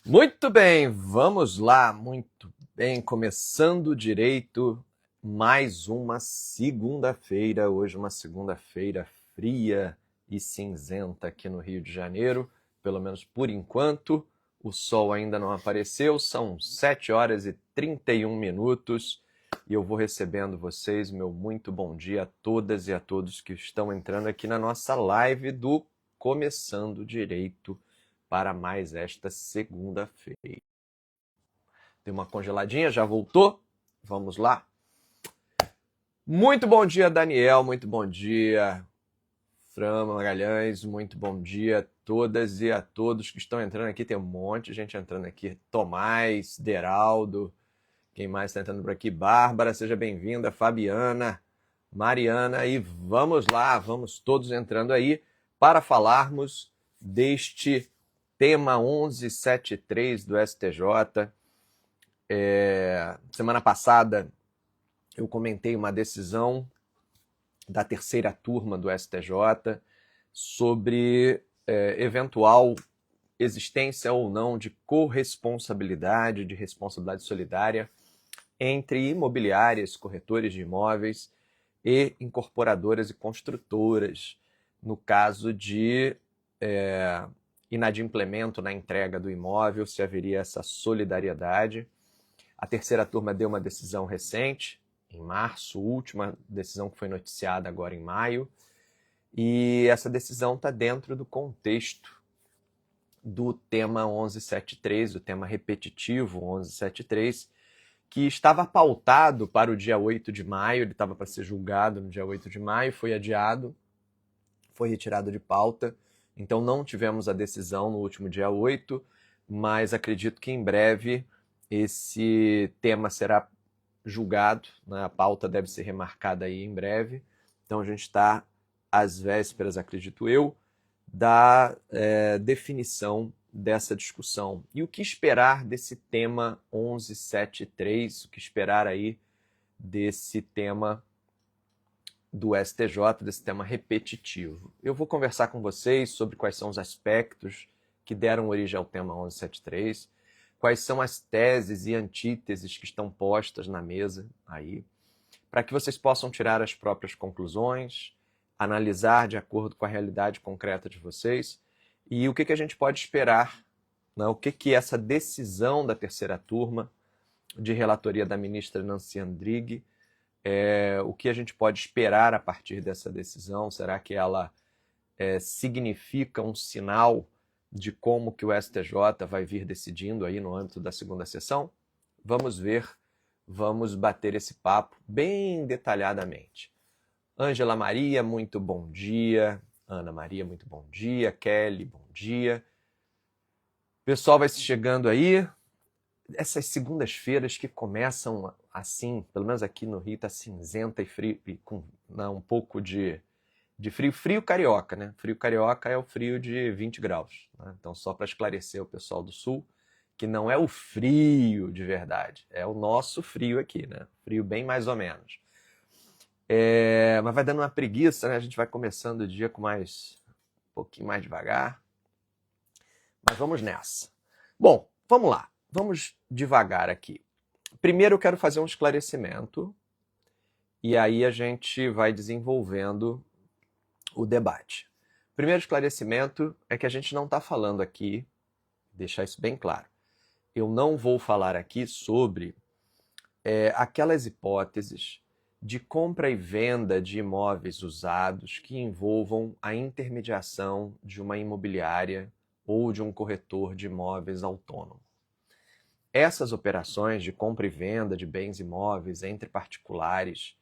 Muito bem, vamos lá, muito bem, começando direito, mais uma segunda-feira, hoje uma segunda-feira fria e cinzenta aqui no Rio de Janeiro, pelo menos por enquanto, o sol ainda não apareceu, são 7 horas e 31 minutos e eu vou recebendo vocês, meu muito bom dia a todas e a todos que estão entrando aqui na nossa live do Começando Direito, para mais esta segunda-feira. Deu uma congeladinha, já voltou? Vamos lá? Muito bom dia, Daniel, muito bom dia, Fran Magalhães, muito bom dia a todas e a todos que estão entrando aqui. Tem um monte de gente entrando aqui. Tomás, Deraldo, quem mais está entrando por aqui? Bárbara, seja bem-vinda, Fabiana, Mariana, e vamos lá, vamos todos entrando aí para falarmos deste tema 1173 do STJ. Semana passada eu comentei uma decisão da terceira turma do STJ sobre eventual existência ou não de corresponsabilidade, de responsabilidade solidária entre imobiliárias, corretores de imóveis e incorporadoras e construtoras, no caso de inadimplemento na entrega do imóvel, se haveria essa solidariedade. A terceira turma deu uma decisão recente, em março, última decisão que foi noticiada agora em maio, e essa decisão está dentro do contexto do tema 1173, do tema repetitivo 1173, que estava pautado para o dia 8 de maio, ele estava para ser julgado no dia 8 de maio, foi adiado, foi retirado de pauta, então não tivemos a decisão no último dia 8, mas acredito que em breve esse tema será julgado, né? A pauta deve ser remarcada aí em breve, então a gente está às vésperas, acredito eu, da definição dessa discussão. E o que esperar desse tema 1173, o que esperar aí desse tema do STJ, desse tema repetitivo. Eu vou conversar com vocês sobre quais são os aspectos que deram origem ao tema 1173, quais são as teses e antíteses que estão postas na mesa aí, para que vocês possam tirar as próprias conclusões, analisar de acordo com a realidade concreta de vocês e o que a gente pode esperar, né? O que essa decisão da terceira turma de relatoria da ministra Nancy Andrighi, o que a gente pode esperar a partir dessa decisão? Será que ela significa um sinal de como que o STJ vai vir decidindo aí no âmbito da segunda sessão? Vamos ver, vamos bater esse papo bem detalhadamente. Ângela Maria, muito bom dia. Ana Maria, muito bom dia. Kelly, bom dia. O pessoal vai se chegando aí. Essas segundas-feiras que começam assim, pelo menos aqui no Rio, tá cinzenta e frio, e com um pouco de frio. Frio carioca, né? Frio carioca é o frio de 20 graus. Né? Então, só para esclarecer o pessoal do Sul, que não é o frio de verdade, é o nosso frio aqui, né? Frio bem mais ou menos. Mas vai dando uma preguiça, né? A gente vai começando o dia com um pouquinho mais devagar. Mas vamos nessa. Bom, vamos lá. Vamos devagar aqui. Primeiro eu quero fazer um esclarecimento e aí a gente vai desenvolvendo o debate. O primeiro esclarecimento é que a gente não está falando aqui, deixar isso bem claro, eu não vou falar aqui sobre aquelas hipóteses de compra e venda de imóveis usados que envolvam a intermediação de uma imobiliária ou de um corretor de imóveis autônomo. Essas operações de compra e venda de bens imóveis entre particulares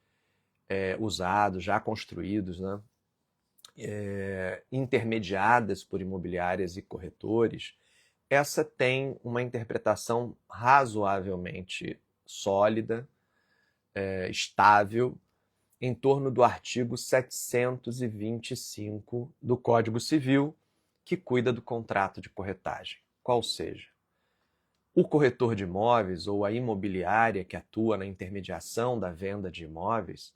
usados, já construídos, né? Intermediadas por imobiliárias e corretores, essa tem uma interpretação razoavelmente sólida, estável, em torno do artigo 725 do Código Civil, que cuida do contrato de corretagem. Qual seja, o corretor de imóveis ou a imobiliária que atua na intermediação da venda de imóveis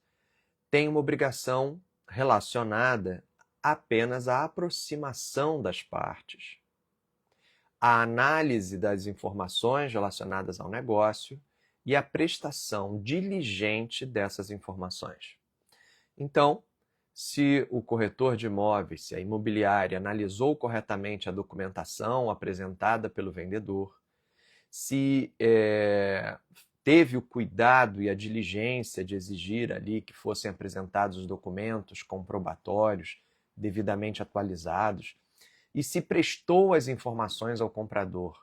tem uma obrigação relacionada apenas à aproximação das partes, a análise das informações relacionadas ao negócio e a prestação diligente dessas informações. Então, se o corretor de imóveis, se a imobiliária analisou corretamente a documentação apresentada pelo vendedor, se teve o cuidado e a diligência de exigir ali que fossem apresentados os documentos comprobatórios devidamente atualizados, e se prestou as informações ao comprador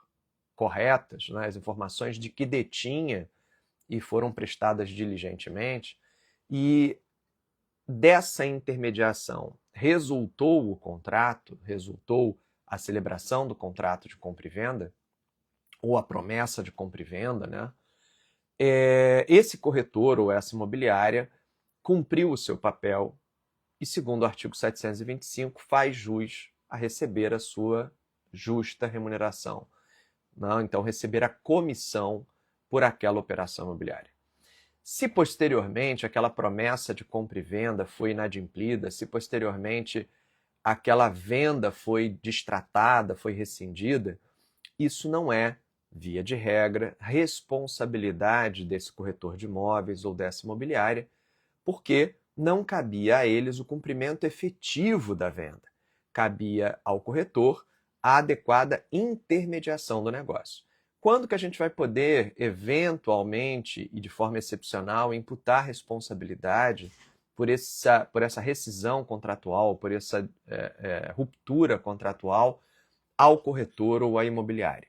corretas, né, as informações de que detinha e foram prestadas diligentemente, e dessa intermediação resultou o contrato, resultou a celebração do contrato de compra e venda, ou a promessa de compra e venda, né? Esse corretor ou essa imobiliária cumpriu o seu papel e, segundo o artigo 725, faz jus a receber a sua justa remuneração. Não? Então, receber a comissão por aquela operação imobiliária. Se posteriormente aquela promessa de compra e venda foi inadimplida, se posteriormente aquela venda foi destratada, foi rescindida, isso não é, via de regra, responsabilidade desse corretor de imóveis ou dessa imobiliária, porque não cabia a eles o cumprimento efetivo da venda. Cabia ao corretor a adequada intermediação do negócio. Quando que a gente vai poder, eventualmente e de forma excepcional, imputar responsabilidade por essa rescisão contratual, por essa ruptura contratual ao corretor ou à imobiliária?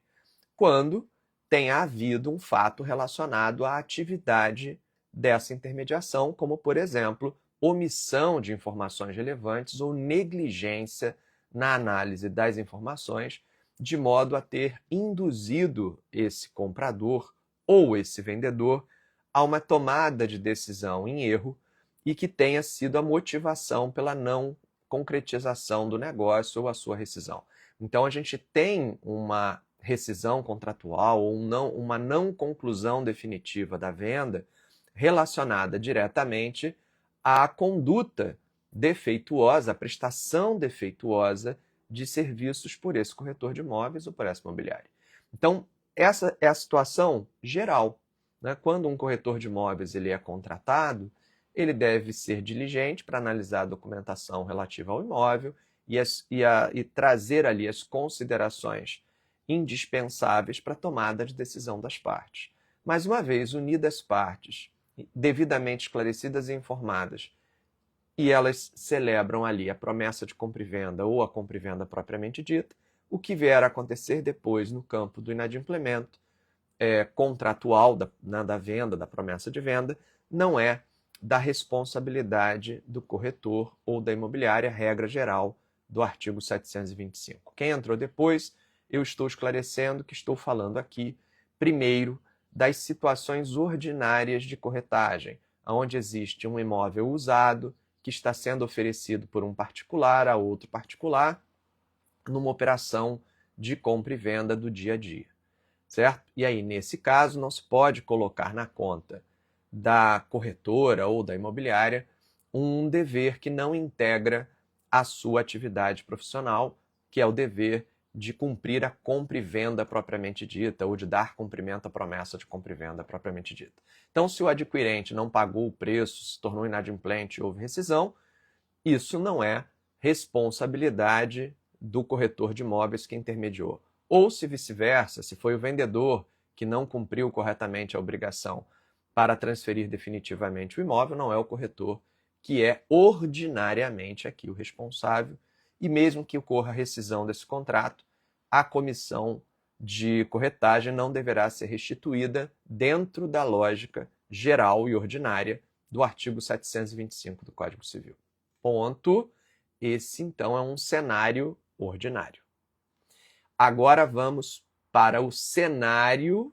Quando tenha havido um fato relacionado à atividade dessa intermediação, como, por exemplo, omissão de informações relevantes ou negligência na análise das informações, de modo a ter induzido esse comprador ou esse vendedor a uma tomada de decisão em erro e que tenha sido a motivação pela não concretização do negócio ou a sua rescisão. Então, a gente tem uma rescisão contratual ou uma não conclusão definitiva da venda relacionada diretamente à conduta defeituosa, à prestação defeituosa de serviços por esse corretor de imóveis ou por essa imobiliária. Então, essa é a situação geral, né? Quando um corretor de imóveis ele é contratado, ele deve ser diligente para analisar a documentação relativa ao imóvel e trazer ali as considerações indispensáveis para a tomada de decisão das partes. Mais uma vez, unidas as partes, devidamente esclarecidas e informadas, e elas celebram ali a promessa de compra e venda ou a compra e venda propriamente dita, o que vier a acontecer depois no campo do inadimplemento contratual da venda, da promessa de venda, não é da responsabilidade do corretor ou da imobiliária, regra geral do artigo 725. Quem entrou depois, eu estou esclarecendo que estou falando aqui, primeiro, das situações ordinárias de corretagem, onde existe um imóvel usado que está sendo oferecido por um particular a outro particular numa operação de compra e venda do dia a dia, certo? E aí, nesse caso, não se pode colocar na conta da corretora ou da imobiliária um dever que não integra a sua atividade profissional, que é o dever de cumprir a compra e venda propriamente dita, ou de dar cumprimento à promessa de compra e venda propriamente dita. Então, se o adquirente não pagou o preço, se tornou inadimplente e houve rescisão, isso não é responsabilidade do corretor de imóveis que intermediou. Ou, se vice-versa, se foi o vendedor que não cumpriu corretamente a obrigação para transferir definitivamente o imóvel, não é o corretor que é ordinariamente aqui o responsável, e mesmo que ocorra a rescisão desse contrato, a comissão de corretagem não deverá ser restituída dentro da lógica geral e ordinária do artigo 725 do Código Civil. Ponto. Esse, então, é um cenário ordinário. Agora vamos para o cenário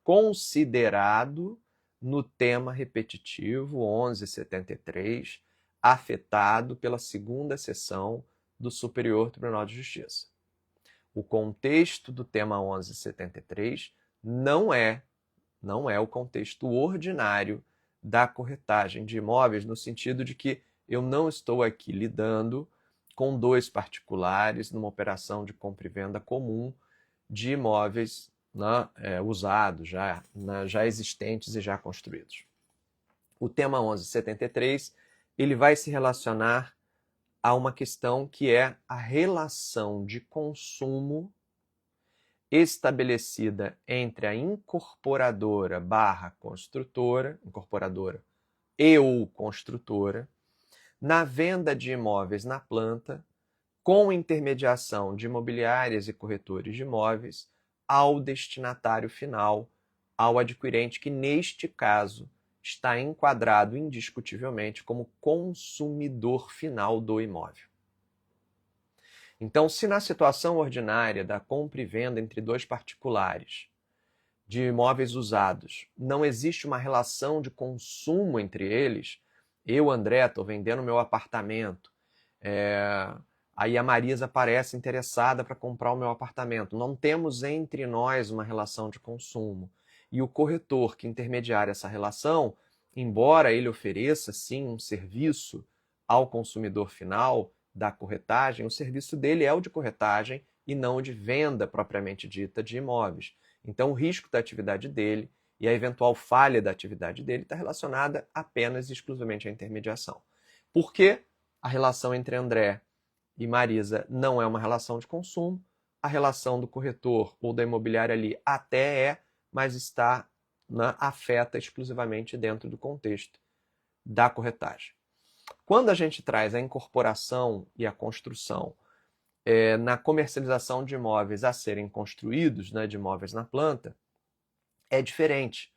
considerado no tema repetitivo 1173, afetado pela segunda seção do Superior Tribunal de Justiça. O contexto do tema 1173 não é o contexto ordinário da corretagem de imóveis, no sentido de que eu não estou aqui lidando com dois particulares numa operação de compra e venda comum de imóveis, né, usados, já existentes e já construídos. O tema 1173 ele vai se relacionar a uma questão que é a relação de consumo estabelecida entre a incorporadora / construtora, incorporadora e ou construtora, na venda de imóveis na planta, com intermediação de imobiliárias e corretores de imóveis, ao destinatário final, ao adquirente, que neste caso está enquadrado indiscutivelmente como consumidor final do imóvel. Então, se na situação ordinária da compra e venda entre dois particulares de imóveis usados não existe uma relação de consumo entre eles, eu, André, estou vendendo meu apartamento, aí a Marisa parece interessada para comprar o meu apartamento. Não temos entre nós uma relação de consumo. E o corretor que intermediar essa relação, embora ele ofereça, sim, um serviço ao consumidor final da corretagem, o serviço dele é o de corretagem e não o de venda propriamente dita de imóveis. Então, o risco da atividade dele e a eventual falha da atividade dele está relacionada apenas e exclusivamente à intermediação. Por que a relação entre André e Marisa não é uma relação de consumo? A relação do corretor ou da imobiliária ali até é, mas está afeta exclusivamente dentro do contexto da corretagem. Quando a gente traz a incorporação e a construção na comercialização de imóveis a serem construídos, de imóveis na planta, é diferente,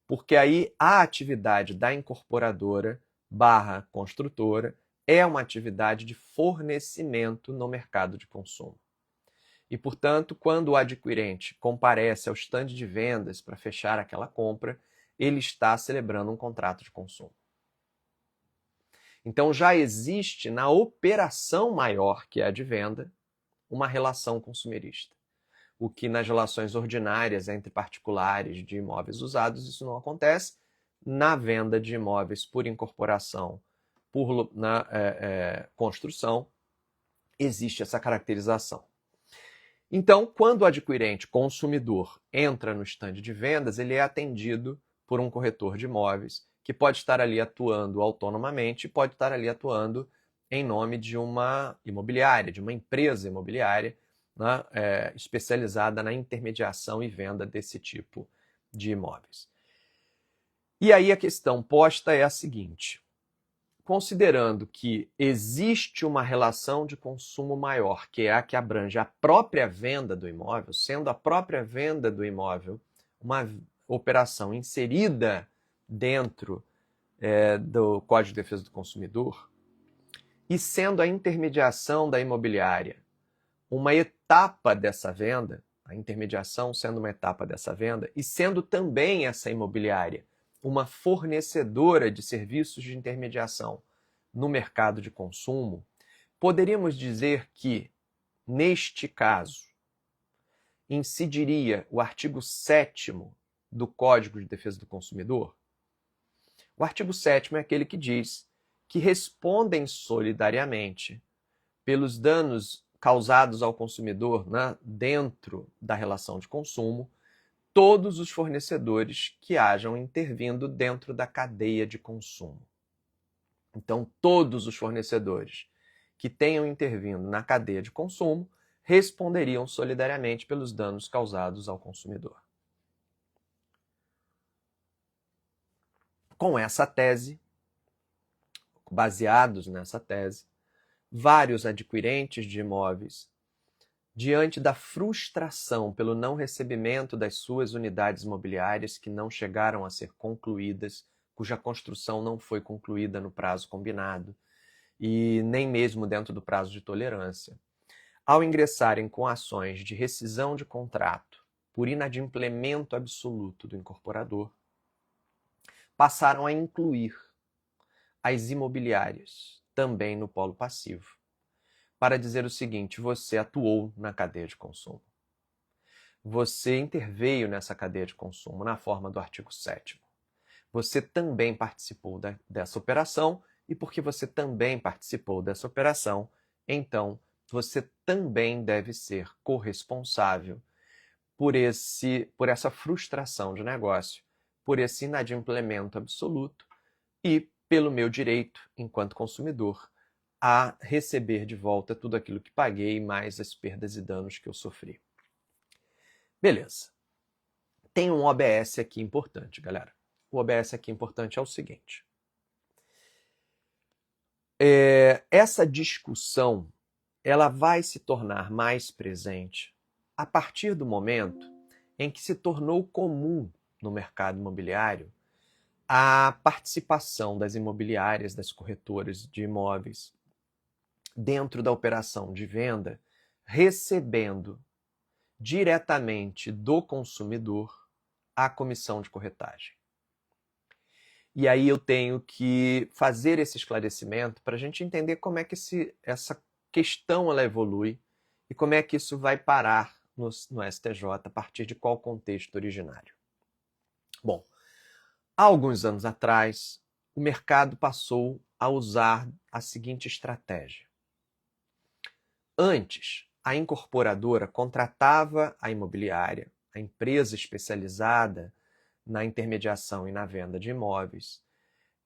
porque aí a atividade da incorporadora / construtora é uma atividade de fornecimento no mercado de consumo. E, portanto, quando o adquirente comparece ao estande de vendas para fechar aquela compra, ele está celebrando um contrato de consumo. Então, já existe na operação maior, que é a de venda, uma relação consumerista. O que nas relações ordinárias entre particulares de imóveis usados, isso não acontece. Na venda de imóveis por incorporação, na construção, existe essa caracterização. Então, quando o adquirente consumidor entra no estande de vendas, ele é atendido por um corretor de imóveis que pode estar ali atuando autonomamente e pode estar ali atuando em nome de uma imobiliária, de uma empresa imobiliária, especializada na intermediação e venda desse tipo de imóveis. E aí a questão posta é a seguinte: considerando que existe uma relação de consumo maior, que é a que abrange a própria venda do imóvel, sendo a própria venda do imóvel uma operação inserida dentro do Código de Defesa do Consumidor, e sendo a intermediação da imobiliária uma etapa dessa venda, a intermediação sendo uma etapa dessa venda, e sendo também essa imobiliária uma fornecedora de serviços de intermediação no mercado de consumo, poderíamos dizer que, neste caso, incidiria o artigo 7º do Código de Defesa do Consumidor? O artigo 7º é aquele que diz que respondem solidariamente pelos danos causados ao consumidor dentro da relação de consumo todos os fornecedores que hajam intervindo dentro da cadeia de consumo. Então, todos os fornecedores que tenham intervindo na cadeia de consumo responderiam solidariamente pelos danos causados ao consumidor. Com essa tese, baseados nessa tese, vários adquirentes de imóveis, diante da frustração pelo não recebimento das suas unidades imobiliárias que não chegaram a ser concluídas, cuja construção não foi concluída no prazo combinado e nem mesmo dentro do prazo de tolerância, ao ingressarem com ações de rescisão de contrato por inadimplemento absoluto do incorporador, passaram a incluir as imobiliárias também no polo passivo, para dizer o seguinte: você atuou na cadeia de consumo. Você interveio nessa cadeia de consumo na forma do artigo 7º. Você também participou dessa operação, e porque você também participou dessa operação, então você também deve ser corresponsável por essa frustração de negócio, por esse inadimplemento absoluto e pelo meu direito, enquanto consumidor, a receber de volta tudo aquilo que paguei, mais as perdas e danos que eu sofri. Beleza. Tem um OBS aqui importante, galera. O OBS aqui importante é o seguinte. Essa discussão ela vai se tornar mais presente a partir do momento em que se tornou comum no mercado imobiliário a participação das imobiliárias, das corretoras de imóveis dentro da operação de venda, recebendo diretamente do consumidor a comissão de corretagem. E aí eu tenho que fazer esse esclarecimento para a gente entender como é que essa questão ela evolui e como é que isso vai parar no STJ a partir de qual contexto originário. Bom, há alguns anos atrás, o mercado passou a usar a seguinte estratégia. Antes, a incorporadora contratava a imobiliária, a empresa especializada na intermediação e na venda de imóveis,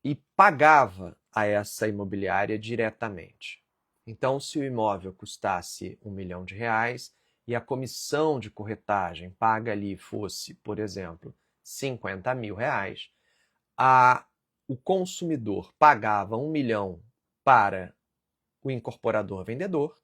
e pagava a essa imobiliária diretamente. Então, se o imóvel custasse R$1 milhão e a comissão de corretagem paga ali fosse, por exemplo, R$50 mil, o consumidor pagava R$1 milhão para o incorporador vendedor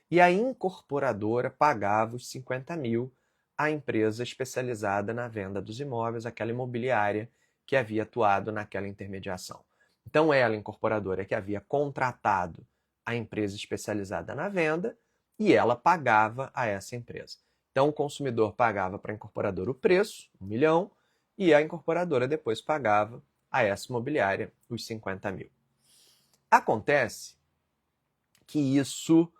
e a incorporadora pagava os R$50 mil à empresa especializada na venda dos imóveis, aquela imobiliária que havia atuado naquela intermediação. Então, ela, incorporadora, que havia contratado a empresa especializada na venda e ela pagava a essa empresa. Então, o consumidor pagava para a incorporadora o preço, R$1 milhão, e a incorporadora depois pagava a essa imobiliária os R$50 mil. Acontece que isso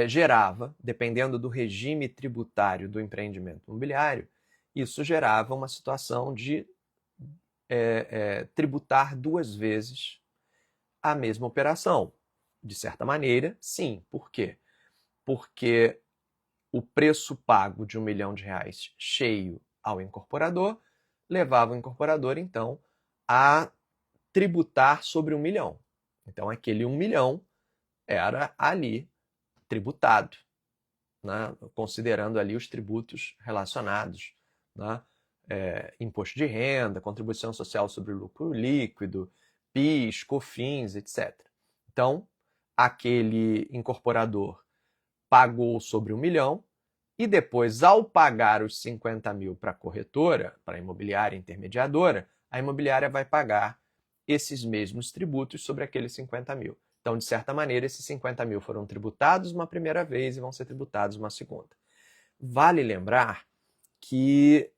gerava, dependendo do regime tributário do empreendimento imobiliário, isso gerava uma situação de tributar duas vezes a mesma operação. De certa maneira, sim. Por quê? Porque o preço pago de R$1 milhão cheio ao incorporador levava o incorporador, então, a tributar sobre R$1 milhão. Então, aquele R$1 milhão era ali tributado, né? Considerando ali os tributos relacionados, né? Imposto de renda, contribuição social sobre o lucro líquido, PIS, COFINS, etc. Então, aquele incorporador pagou sobre R$1 milhão e depois, ao pagar os R$50 mil para a corretora, para a imobiliária intermediadora, a imobiliária vai pagar esses mesmos tributos sobre aqueles R$50 mil. Então, de certa maneira, esses R$50 mil foram tributados uma primeira vez e vão ser tributados uma segunda. Vale lembrar que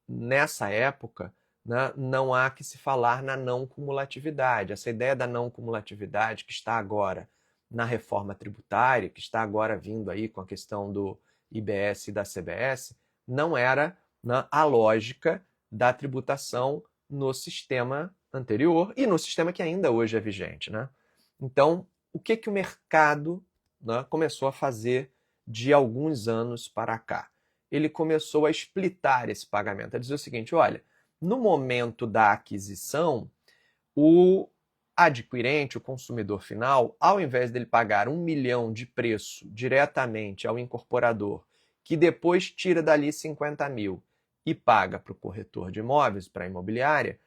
nessa época, né, não há que se falar na não cumulatividade. Essa ideia da não cumulatividade que está agora na reforma tributária, que está agora vindo aí com a questão do IBS e da CBS, não era, né, a lógica da tributação no sistema anterior e no sistema que ainda hoje é vigente, né? Então, o que o mercado, né, começou a fazer de alguns anos para cá? Ele começou a splitar esse pagamento, a dizer o seguinte, olha, no momento da aquisição, o adquirente, o consumidor final, ao invés dele pagar R$1 milhão de preço diretamente ao incorporador, que depois tira dali R$50 mil e paga para o corretor de imóveis, para a imobiliária,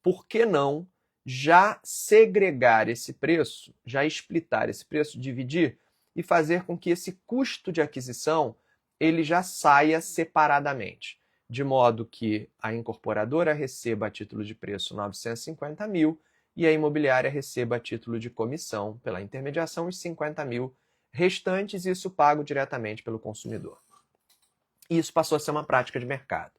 por que não já segregar esse preço, já splitar esse preço, dividir e fazer com que esse custo de aquisição ele já saia separadamente, de modo que a incorporadora receba a título de preço R$950 mil e a imobiliária receba a título de comissão pela intermediação os R$50 mil restantes, isso pago diretamente pelo consumidor. Isso passou a ser uma prática de mercado,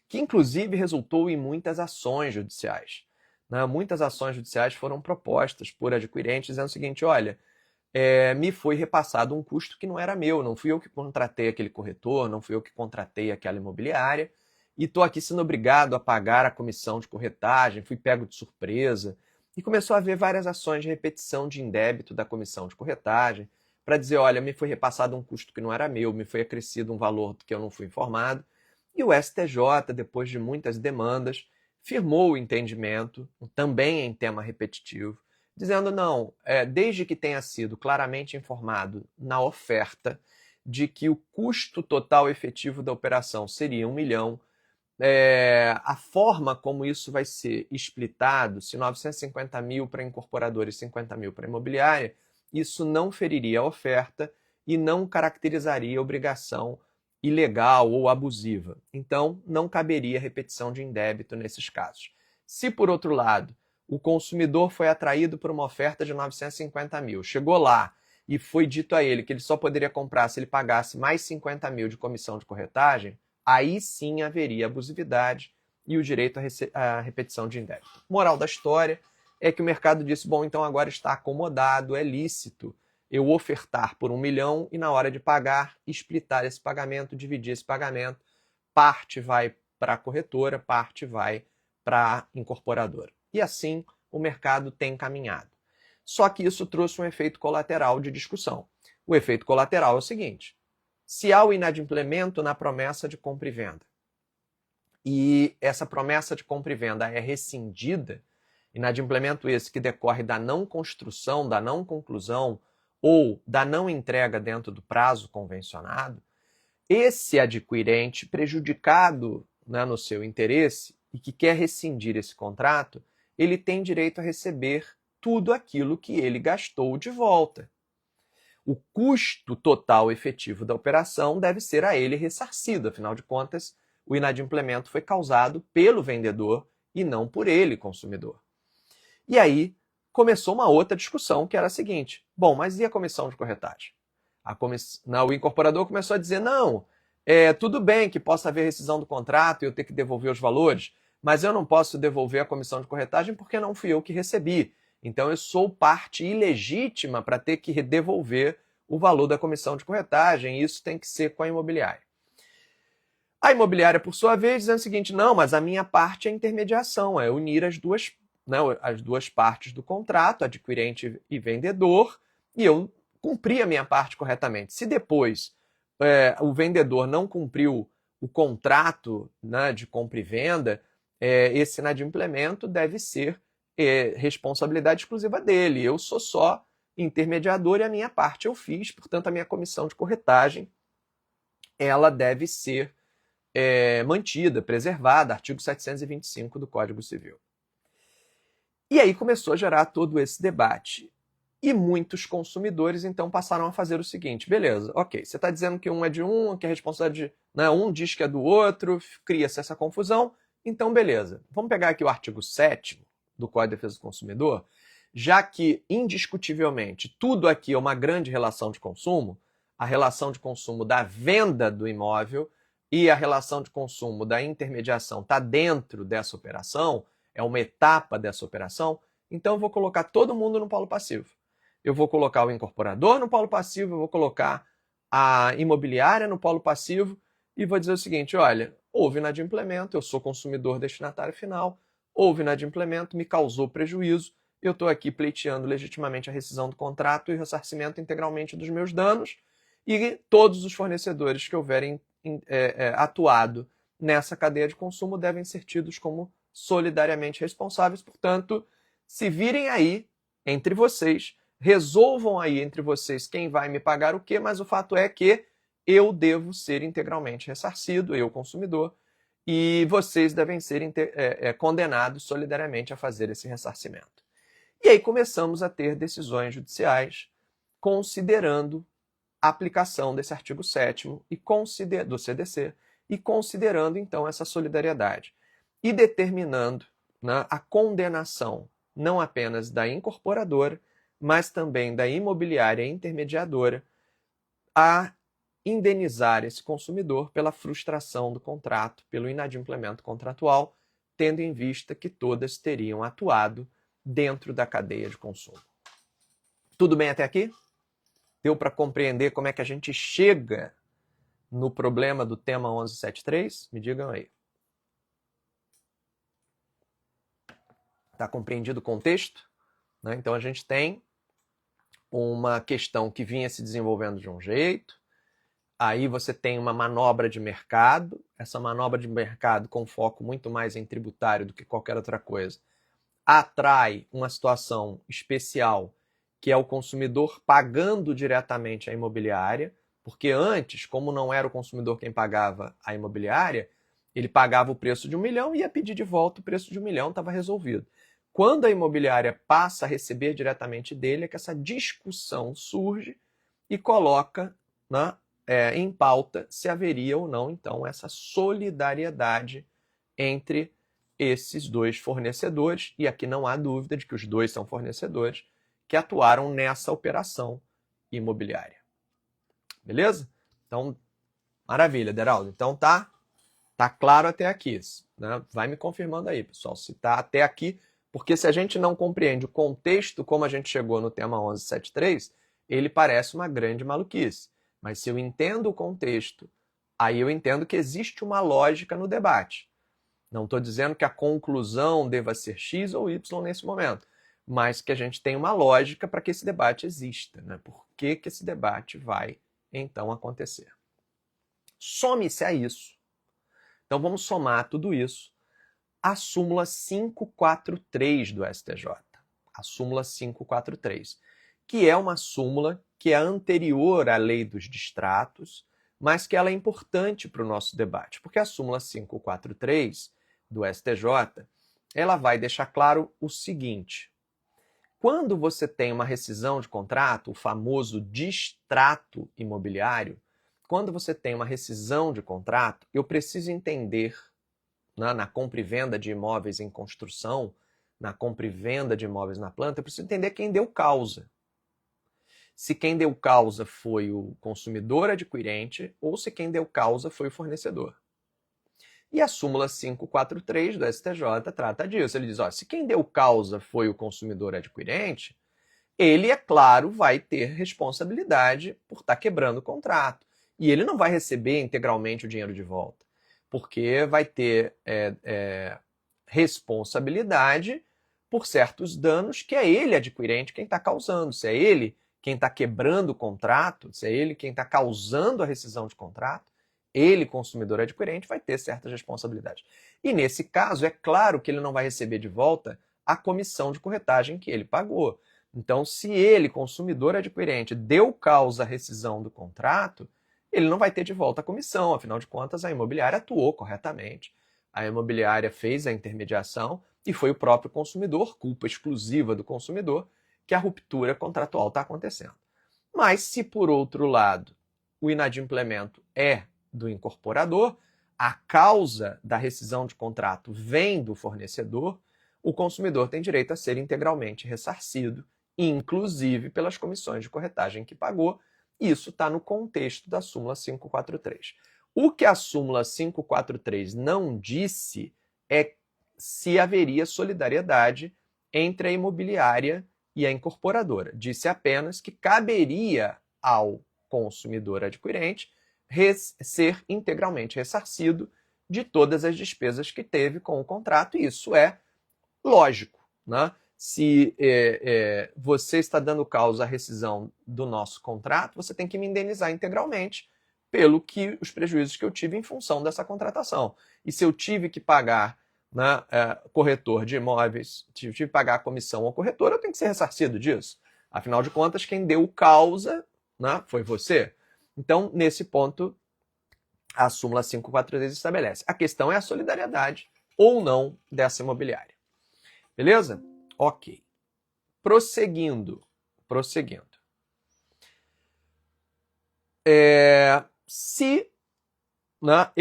que inclusive resultou em muitas ações judiciais. Né? Muitas ações judiciais foram propostas por adquirentes dizendo o seguinte, olha, me foi repassado um custo que não era meu, não fui eu que contratei aquele corretor, não fui eu que contratei aquela imobiliária, e estou aqui sendo obrigado a pagar a comissão de corretagem, fui pego de surpresa. E começou a haver várias ações de repetição de indébito da comissão de corretagem, para dizer, olha, me foi repassado um custo que não era meu, me foi acrescido um valor que eu não fui informado. E o STJ, depois de muitas demandas, firmou o entendimento, também em tema repetitivo, dizendo não, desde que tenha sido claramente informado na oferta de que o custo total efetivo da operação seria 1 milhão, a forma como isso vai ser explitado, se 950 mil para incorporadora e 50 mil para imobiliária, isso não feriria a oferta e não caracterizaria obrigação ilegal ou abusiva. Então, não caberia repetição de indébito nesses casos. Se, por outro lado, o consumidor foi atraído por uma oferta de 950 mil, chegou lá e foi dito a ele que ele só poderia comprar se ele pagasse mais 50 mil de comissão de corretagem, aí sim haveria abusividade e o direito à repetição de indébito. Moral da história é que o mercado disse, bom, então agora está acomodado, é lícito eu ofertar por 1 milhão e na hora de pagar, explitar esse pagamento, dividir esse pagamento, parte vai para a corretora, parte vai para a incorporadora. E assim o mercado tem caminhado. Só que isso trouxe um efeito colateral de discussão. O efeito colateral é o seguinte, se há o inadimplemento na promessa de compra e venda, e essa promessa de compra e venda é rescindida, inadimplemento esse que decorre da não construção, da não conclusão ou da não entrega dentro do prazo convencionado, esse adquirente prejudicado, né, no seu interesse e que quer rescindir esse contrato, ele tem direito a receber tudo aquilo que ele gastou de volta. O custo total efetivo da operação deve ser a ele ressarcido, afinal de contas, o inadimplemento foi causado pelo vendedor e não por ele, consumidor. E aí começou uma outra discussão, que era a seguinte, bom, mas e a comissão de corretagem? O incorporador começou a dizer, não, tudo bem que possa haver rescisão do contrato e eu ter que devolver os valores, mas eu não posso devolver a comissão de corretagem porque não fui eu que recebi. Então eu sou parte ilegítima para ter que devolver o valor da comissão de corretagem, e isso tem que ser com a imobiliária. A imobiliária, por sua vez, dizendo o seguinte, não, mas a minha parte é intermediação, é unir as duas partes do contrato, adquirente e vendedor, e eu cumpri a minha parte corretamente. Se depois o vendedor não cumpriu o contrato, né, de compra e venda, esse inadimplemento deve ser responsabilidade exclusiva dele. Eu sou só intermediador e a minha parte eu fiz, portanto a minha comissão de corretagem ela deve ser mantida, preservada, artigo 725 do Código Civil. E aí começou a gerar todo esse debate. E muitos consumidores, então, passaram a fazer o seguinte, beleza, ok, você está dizendo que um é de um, que é responsabilidade, né, um diz que é do outro, cria-se essa confusão, então beleza. Vamos pegar aqui o artigo 7º do Código de Defesa do Consumidor, já que, indiscutivelmente, tudo aqui é uma grande relação de consumo, a relação de consumo da venda do imóvel e a relação de consumo da intermediação está dentro dessa operação, é uma etapa dessa operação, então eu vou colocar todo mundo no polo passivo. Eu vou colocar o incorporador no polo passivo, eu vou colocar a imobiliária no polo passivo e vou dizer o seguinte, olha, houve inadimplemento, eu sou consumidor destinatário final, houve inadimplemento, me causou prejuízo, eu estou aqui pleiteando legitimamente a rescisão do contrato e o ressarcimento integralmente dos meus danos e todos os fornecedores que houverem atuado nessa cadeia de consumo devem ser tidos como solidariamente responsáveis, portanto, se virem aí entre vocês, resolvam aí entre vocês quem vai me pagar o quê, mas o fato é que eu devo ser integralmente ressarcido, eu consumidor, e vocês devem ser condenados solidariamente a fazer esse ressarcimento. E aí começamos a ter decisões judiciais considerando a aplicação desse artigo 7º do CDC e considerando então essa solidariedade e determinando, né, a condenação não apenas da incorporadora, mas também da imobiliária intermediadora a indenizar esse consumidor pela frustração do contrato, pelo inadimplemento contratual, tendo em vista que todas teriam atuado dentro da cadeia de consumo. Tudo bem até aqui? Deu para compreender como é que a gente chega no problema do tema 1173? Me digam aí. Está compreendido o contexto? Né? Então a gente tem uma questão que vinha se desenvolvendo de um jeito, aí você tem uma manobra de mercado, essa manobra de mercado com foco muito mais em tributário do que qualquer outra coisa, atrai uma situação especial, que é o consumidor pagando diretamente a imobiliária, porque antes, como não era o consumidor quem pagava a imobiliária, ele pagava o preço de 1 milhão e ia pedir de volta o preço de 1 milhão, estava resolvido. Quando a imobiliária passa a receber diretamente dele, é que essa discussão surge e coloca, né, em pauta se haveria ou não, então, essa solidariedade entre esses dois fornecedores, e aqui não há dúvida de que os dois são fornecedores que atuaram nessa operação imobiliária. Beleza? Então, maravilha, Deraldo. Então tá claro até aqui, né? Vai me confirmando aí, pessoal, se tá até aqui, porque se a gente não compreende o contexto como a gente chegou no tema 1173, ele parece uma grande maluquice. Mas se eu entendo o contexto, aí eu entendo que existe uma lógica no debate. Não estou dizendo que a conclusão deva ser X ou Y nesse momento, mas que a gente tem uma lógica para que esse debate exista, né? Por que esse debate vai, então, acontecer? Some-se a isso. Então, vamos somar tudo isso à súmula 543 do STJ. A súmula 543, que é uma súmula que é anterior à lei dos distratos, mas que ela é importante para o nosso debate, porque a súmula 543 do STJ, ela vai deixar claro o seguinte: quando você tem uma rescisão de contrato, o famoso distrato imobiliário, quando você tem uma rescisão de contrato, eu preciso entender, né, na compra e venda de imóveis em construção, na compra e venda de imóveis na planta, eu preciso entender quem deu causa. Se quem deu causa foi o consumidor adquirente ou se quem deu causa foi o fornecedor. E a súmula 543 do STJ trata disso. Ele diz, ó, se quem deu causa foi o consumidor adquirente, ele, é claro, vai ter responsabilidade por estar quebrando o contrato. E ele não vai receber integralmente o dinheiro de volta, porque vai ter responsabilidade por certos danos que é ele, adquirente, quem está causando. Se é ele quem está quebrando o contrato, se é ele quem está causando a rescisão de contrato, ele, consumidor adquirente, vai ter certas responsabilidades. E nesse caso, é claro que ele não vai receber de volta a comissão de corretagem que ele pagou. Então, se ele, consumidor adquirente, deu causa à rescisão do contrato, ele não vai ter de volta a comissão, afinal de contas, a imobiliária atuou corretamente. A imobiliária fez a intermediação e foi o próprio consumidor, culpa exclusiva do consumidor, que a ruptura contratual está acontecendo. Mas se, por outro lado, o inadimplemento é do incorporador, a causa da rescisão de contrato vem do fornecedor, o consumidor tem direito a ser integralmente ressarcido, inclusive pelas comissões de corretagem que pagou. Isso está no contexto da súmula 543. O que a súmula 543 não disse é se haveria solidariedade entre a imobiliária e a incorporadora. Disse apenas que caberia ao consumidor adquirente ser integralmente ressarcido de todas as despesas que teve com o contrato, e isso é lógico, né? Se você está dando causa à rescisão do nosso contrato, você tem que me indenizar integralmente pelo que os prejuízos que eu tive em função dessa contratação. E se eu tive que pagar, né, corretor de imóveis, tive que pagar a comissão ao corretor, eu tenho que ser ressarcido disso. Afinal de contas, quem deu causa, né, foi você. Então, nesse ponto, a súmula 543 estabelece. A questão é a solidariedade ou não dessa imobiliária. Beleza? Ok. Prosseguindo. Se, né,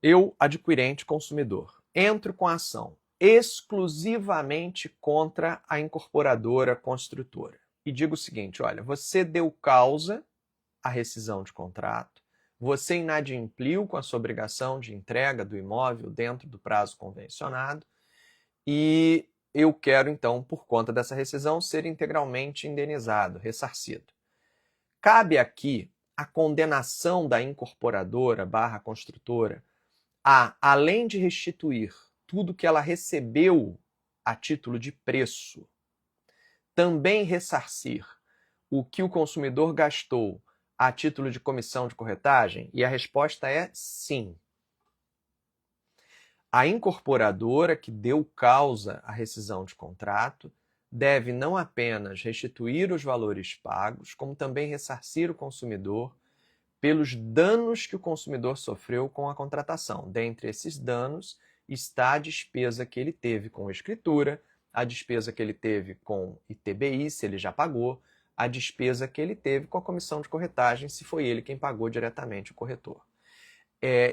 eu adquirente consumidor, entro com a ação exclusivamente contra a incorporadora construtora e digo o seguinte, olha, você deu causa à rescisão de contrato, você inadimpliu com a sua obrigação de entrega do imóvel dentro do prazo convencionado e eu quero, então, por conta dessa rescisão, ser integralmente indenizado, ressarcido. Cabe aqui a condenação da incorporadora / construtora a, além de restituir tudo que ela recebeu a título de preço, também ressarcir o que o consumidor gastou a título de comissão de corretagem? E a resposta é sim. A incorporadora que deu causa à rescisão de contrato deve não apenas restituir os valores pagos, como também ressarcir o consumidor pelos danos que o consumidor sofreu com a contratação. Dentre esses danos está a despesa que ele teve com a escritura, a despesa que ele teve com ITBI, se ele já pagou, a despesa que ele teve com a comissão de corretagem, se foi ele quem pagou diretamente o corretor.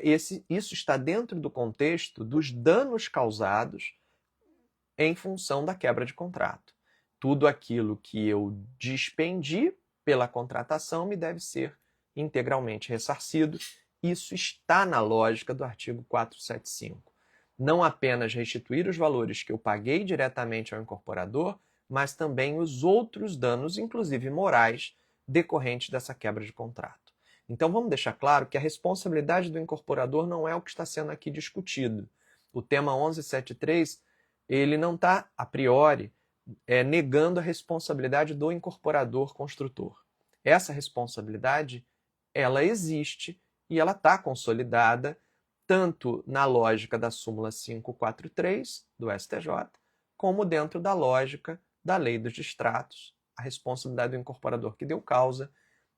Isso está dentro do contexto dos danos causados em função da quebra de contrato. Tudo aquilo que eu dispendi pela contratação me deve ser integralmente ressarcido. Isso está na lógica do artigo 475. Não apenas restituir os valores que eu paguei diretamente ao incorporador, mas também os outros danos, inclusive morais, decorrentes dessa quebra de contrato. Então vamos deixar claro que a responsabilidade do incorporador não é o que está sendo aqui discutido. O tema 1173, ele não está, a priori, negando a responsabilidade do incorporador construtor. Essa responsabilidade, ela existe e ela está consolidada tanto na lógica da súmula 543 do STJ, como dentro da lógica da lei dos distratos, a responsabilidade do incorporador que deu causa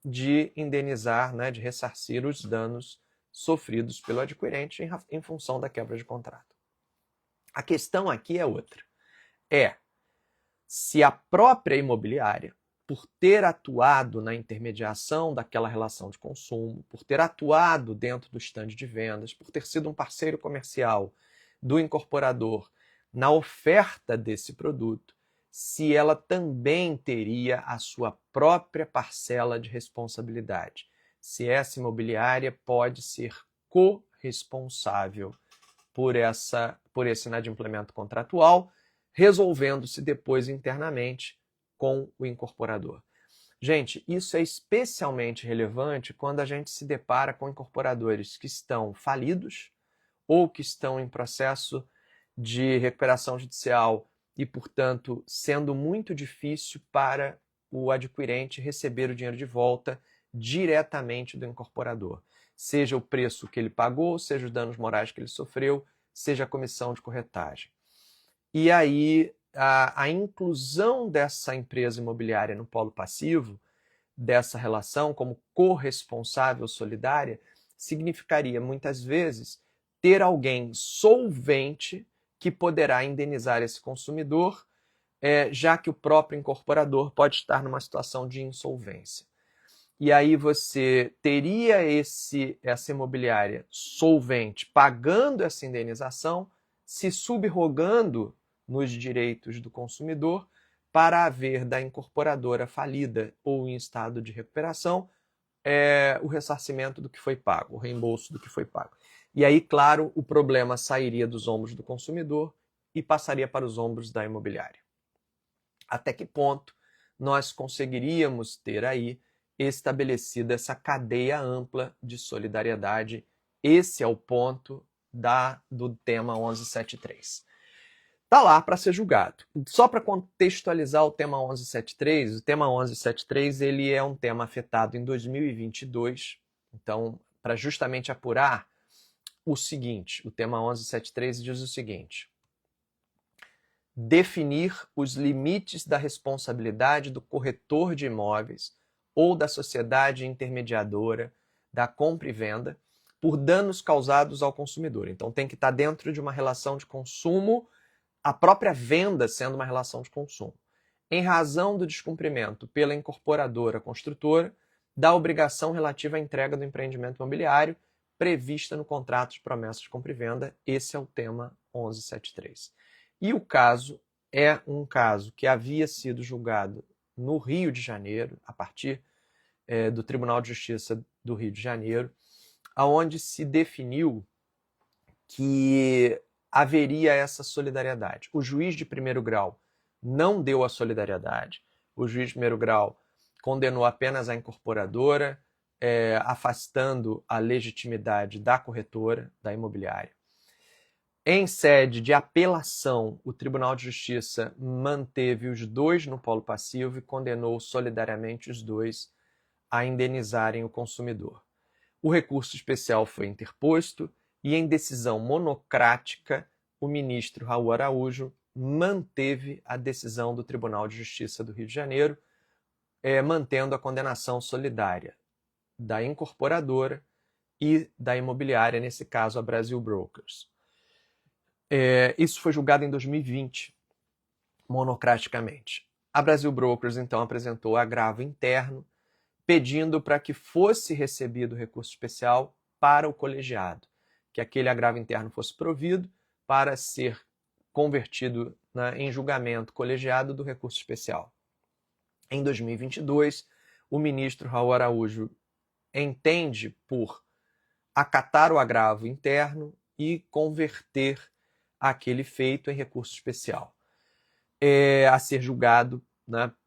de indenizar, de ressarcir os danos sofridos pelo adquirente em função da quebra de contrato. A questão aqui é outra. Se a própria imobiliária, por ter atuado na intermediação daquela relação de consumo, por ter atuado dentro do estande de vendas, por ter sido um parceiro comercial do incorporador na oferta desse produto, se ela também teria a sua própria parcela de responsabilidade. Se essa imobiliária pode ser corresponsável por esse inadimplemento contratual, resolvendo-se depois internamente com o incorporador. Gente, isso é especialmente relevante quando a gente se depara com incorporadores que estão falidos ou que estão em processo de recuperação judicial e, portanto, sendo muito difícil para o adquirente receber o dinheiro de volta diretamente do incorporador. Seja o preço que ele pagou, seja os danos morais que ele sofreu, seja a comissão de corretagem. E aí, a inclusão dessa empresa imobiliária no polo passivo, dessa relação como corresponsável solidária, significaria, muitas vezes, ter alguém solvente que poderá indenizar esse consumidor, já que o próprio incorporador pode estar numa situação de insolvência. E aí você teria essa imobiliária solvente pagando essa indenização, se subrogando nos direitos do consumidor para haver da incorporadora falida ou em estado de recuperação o ressarcimento do que foi pago, o reembolso do que foi pago. E aí, claro, o problema sairia dos ombros do consumidor e passaria para os ombros da imobiliária. Até que ponto nós conseguiríamos ter aí estabelecida essa cadeia ampla de solidariedade? Esse é o ponto do tema 1173. Está lá para ser julgado. Só para contextualizar o tema 1173, o tema 1173 ele é um tema afetado em 2022, então, para justamente apurar o seguinte, o tema 1173 diz o seguinte: definir os limites da responsabilidade do corretor de imóveis ou da sociedade intermediadora da compra e venda por danos causados ao consumidor. Então tem que estar dentro de uma relação de consumo, a própria venda sendo uma relação de consumo, em razão do descumprimento pela incorporadora construtora da obrigação relativa à entrega do empreendimento imobiliário prevista no contrato de promessa de compra e venda. Esse é o tema 1173. E o caso é um caso que havia sido julgado no Rio de Janeiro, a partir do Tribunal de Justiça do Rio de Janeiro, onde se definiu que haveria essa solidariedade. O juiz de primeiro grau não deu a solidariedade, o juiz de primeiro grau condenou apenas a incorporadora, afastando a legitimidade da corretora, da imobiliária. Em sede de apelação, o Tribunal de Justiça manteve os dois no polo passivo e condenou solidariamente os dois a indenizarem o consumidor. O recurso especial foi interposto e, em decisão monocrática, o ministro Raul Araújo manteve a decisão do Tribunal de Justiça do Rio de Janeiro, mantendo a condenação solidária da incorporadora e da imobiliária, nesse caso a Brasil Brokers. Isso foi julgado em 2020, monocraticamente. A Brasil Brokers, então, apresentou agravo interno, pedindo para que fosse recebido o recurso especial para o colegiado, que aquele agravo interno fosse provido para ser convertido em julgamento colegiado do recurso especial. Em 2022, o ministro Raul Araújo entende por acatar o agravo interno e converter aquele feito em recurso especial, a ser julgado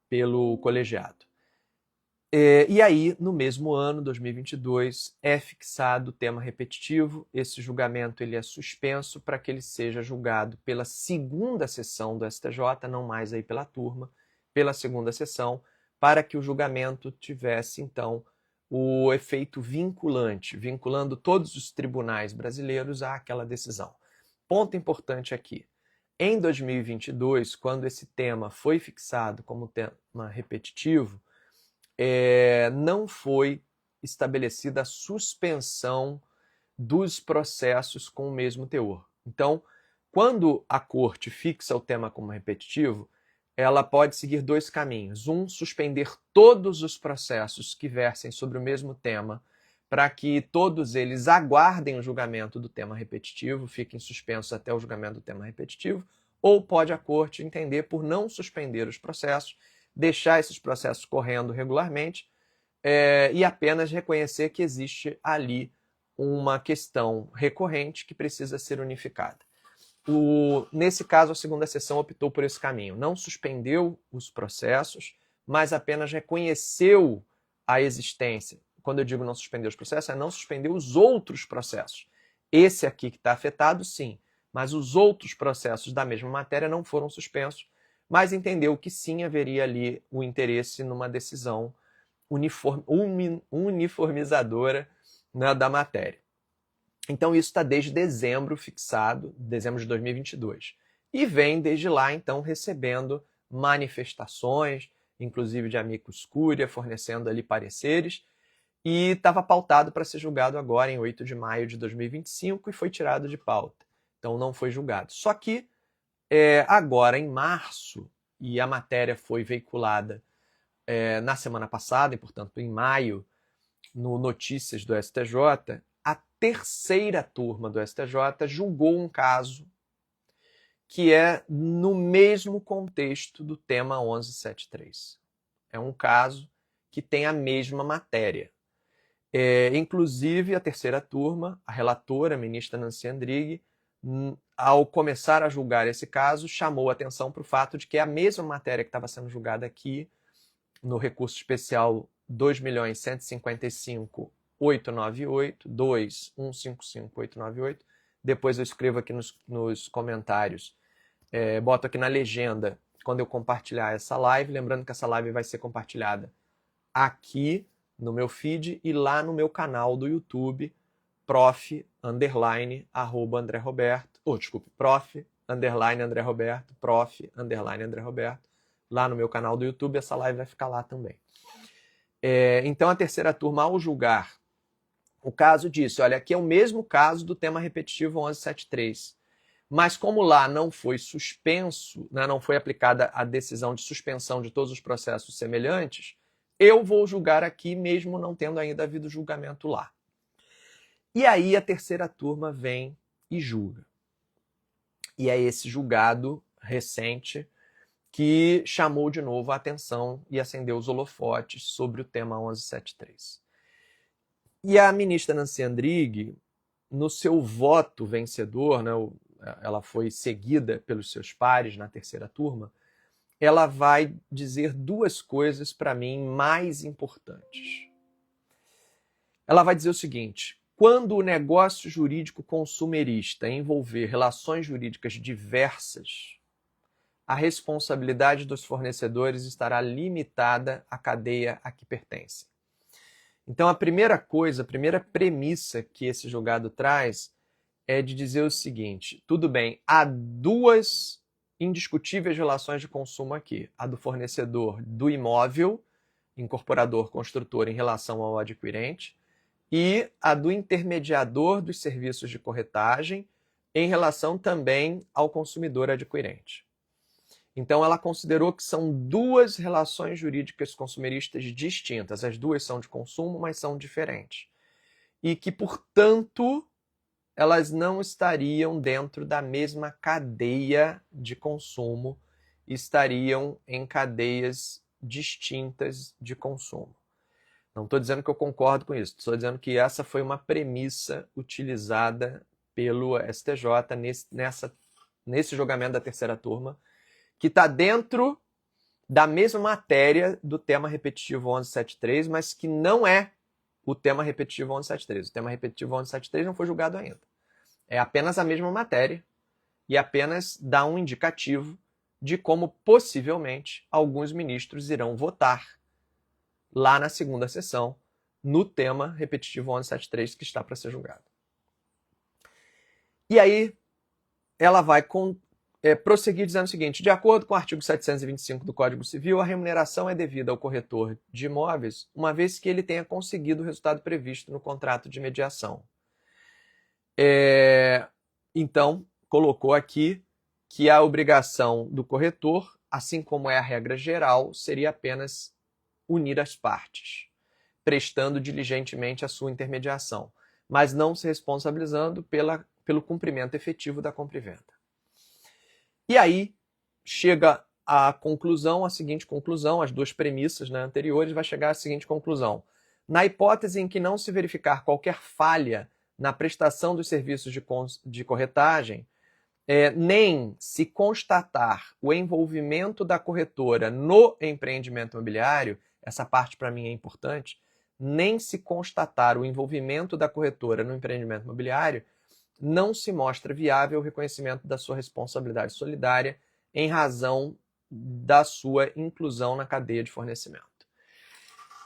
pelo colegiado. E aí, no mesmo ano, 2022, é fixado o tema repetitivo. Esse julgamento ele é suspenso para que ele seja julgado pela segunda sessão do STJ, não mais aí pela turma, pela segunda sessão, para que o julgamento tivesse, então, o efeito vinculante, vinculando todos os tribunais brasileiros àquela decisão. Ponto importante aqui. Em 2022, quando esse tema foi fixado como tema repetitivo, não foi estabelecida a suspensão dos processos com o mesmo teor. Então, quando a corte fixa o tema como repetitivo, ela pode seguir dois caminhos. Um, suspender todos os processos que versem sobre o mesmo tema, para que todos eles aguardem o julgamento do tema repetitivo, fiquem suspensos até o julgamento do tema repetitivo, ou pode a corte entender por não suspender os processos, deixar esses processos correndo regularmente e apenas reconhecer que existe ali uma questão recorrente que precisa ser unificada. Nesse caso, a segunda sessão optou por esse caminho. Não suspendeu os processos, mas apenas reconheceu a existência. Quando eu digo não suspender os processos, é não suspender os outros processos. Esse aqui que está afetado, sim, mas os outros processos da mesma matéria não foram suspensos, mas entendeu que sim haveria ali o interesse numa decisão uniformizadora da matéria. Então isso está desde dezembro fixado, dezembro de 2022. E vem desde lá, então, recebendo manifestações, inclusive de amicus curiae, fornecendo ali pareceres, e estava pautado para ser julgado agora em 8 de maio de 2025 e foi tirado de pauta. Então não foi julgado. Só que agora, em março, e a matéria foi veiculada na semana passada, e portanto em maio, no Notícias do STJ, a terceira turma do STJ julgou um caso que é no mesmo contexto do tema 1173. É um caso que tem a mesma matéria. Inclusive, a terceira turma, a relatora, a ministra Nancy Andrighi, ao começar a julgar esse caso, chamou a atenção para o fato de que é a mesma matéria que estava sendo julgada aqui, no recurso especial 2.155.898, 2.155.898. Depois eu escrevo aqui nos comentários, boto aqui na legenda, quando eu compartilhar essa live, lembrando que essa live vai ser compartilhada aqui no meu feed e lá no meu canal do YouTube, prof. André Roberto, lá no meu canal do YouTube, essa live vai ficar lá também. Então a terceira turma, ao julgar o caso, disse, olha, aqui é o mesmo caso do tema repetitivo 1173, mas como lá não foi suspenso, não foi aplicada a decisão de suspensão de todos os processos semelhantes, eu vou julgar aqui mesmo não tendo ainda havido julgamento lá. E aí a terceira turma vem e julga. E é esse julgado recente que chamou de novo a atenção e acendeu os holofotes sobre o tema 1173. E a ministra Nancy Andrighi, no seu voto vencedor, ela foi seguida pelos seus pares na terceira turma, ela vai dizer duas coisas para mim mais importantes. Ela vai dizer o seguinte, quando o negócio jurídico consumerista envolver relações jurídicas diversas, a responsabilidade dos fornecedores estará limitada à cadeia a que pertencem. Então, a primeira coisa, a primeira premissa que esse julgado traz é de dizer o seguinte: tudo bem, há duas indiscutíveis relações de consumo aqui. A do fornecedor do imóvel, incorporador, construtor, em relação ao adquirente, e a do intermediador dos serviços de corretagem em relação também ao consumidor adquirente. Então, ela considerou que são duas relações jurídicas consumeristas distintas. As duas são de consumo, mas são diferentes. E que, portanto, elas não estariam dentro da mesma cadeia de consumo, estariam em cadeias distintas de consumo. Não estou dizendo que eu concordo com isso, estou dizendo que essa foi uma premissa utilizada pelo STJ nesse julgamento da terceira turma, que está dentro da mesma matéria do tema repetitivo 1173, mas que não é o tema repetitivo 1173. O tema repetitivo 1173 não foi julgado ainda. É apenas a mesma matéria e apenas dá um indicativo de como possivelmente alguns ministros irão votar lá na segunda sessão no tema repetitivo 1173 que está para ser julgado. E aí ela vai prosseguir dizendo o seguinte: de acordo com o artigo 725 do Código Civil, a remuneração é devida ao corretor de imóveis, uma vez que ele tenha conseguido o resultado previsto no contrato de mediação. Então, colocou aqui que a obrigação do corretor, assim como é a regra geral, seria apenas unir as partes, prestando diligentemente a sua intermediação, mas não se responsabilizando pelo cumprimento efetivo da compra e venda. E aí chega a conclusão, a seguinte conclusão, as duas premissas anteriores, vai chegar à seguinte conclusão: na hipótese em que não se verificar qualquer falha na prestação dos serviços de corretagem, nem se constatar o envolvimento da corretora no empreendimento imobiliário, essa parte para mim é importante, nem se constatar o envolvimento da corretora no empreendimento imobiliário, não se mostra viável o reconhecimento da sua responsabilidade solidária em razão da sua inclusão na cadeia de fornecimento.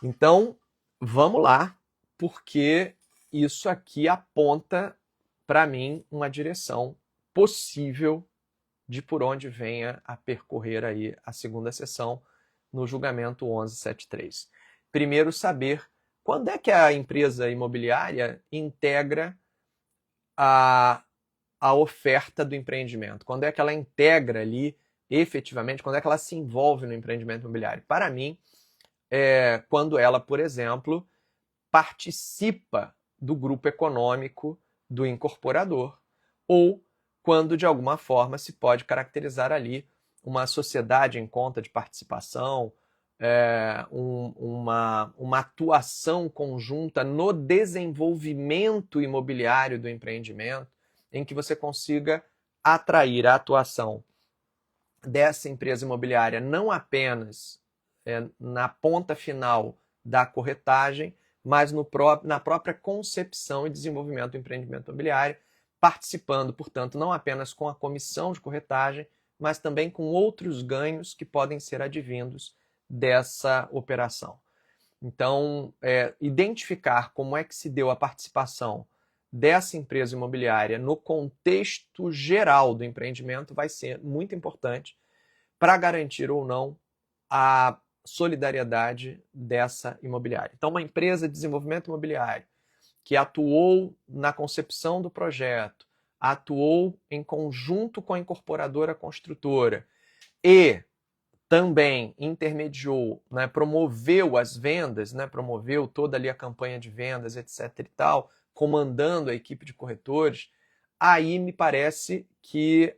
Então, vamos lá, porque isso aqui aponta para mim uma direção possível de por onde venha a percorrer aí a segunda sessão no julgamento 1173. Primeiro, saber quando é que a empresa imobiliária integra a oferta do empreendimento, quando é que ela integra ali efetivamente, quando é que ela se envolve no empreendimento imobiliário. Para mim, quando ela, por exemplo, participa do grupo econômico do incorporador, ou quando, de alguma forma, se pode caracterizar ali uma sociedade em conta de participação, uma atuação conjunta no desenvolvimento imobiliário do empreendimento, em que você consiga atrair a atuação dessa empresa imobiliária não apenas na ponta final da corretagem, mas na própria concepção e desenvolvimento do empreendimento imobiliário, participando, portanto, não apenas com a comissão de corretagem, mas também com outros ganhos que podem ser advindos dessa operação. Então, identificar como é que se deu a participação dessa empresa imobiliária no contexto geral do empreendimento vai ser muito importante para garantir ou não a solidariedade dessa imobiliária. Então, uma empresa de desenvolvimento imobiliário que atuou na concepção do projeto, atuou em conjunto com a incorporadora construtora e também intermediou, promoveu as vendas, promoveu toda ali a campanha de vendas, etc. e tal, comandando a equipe de corretores, aí me parece que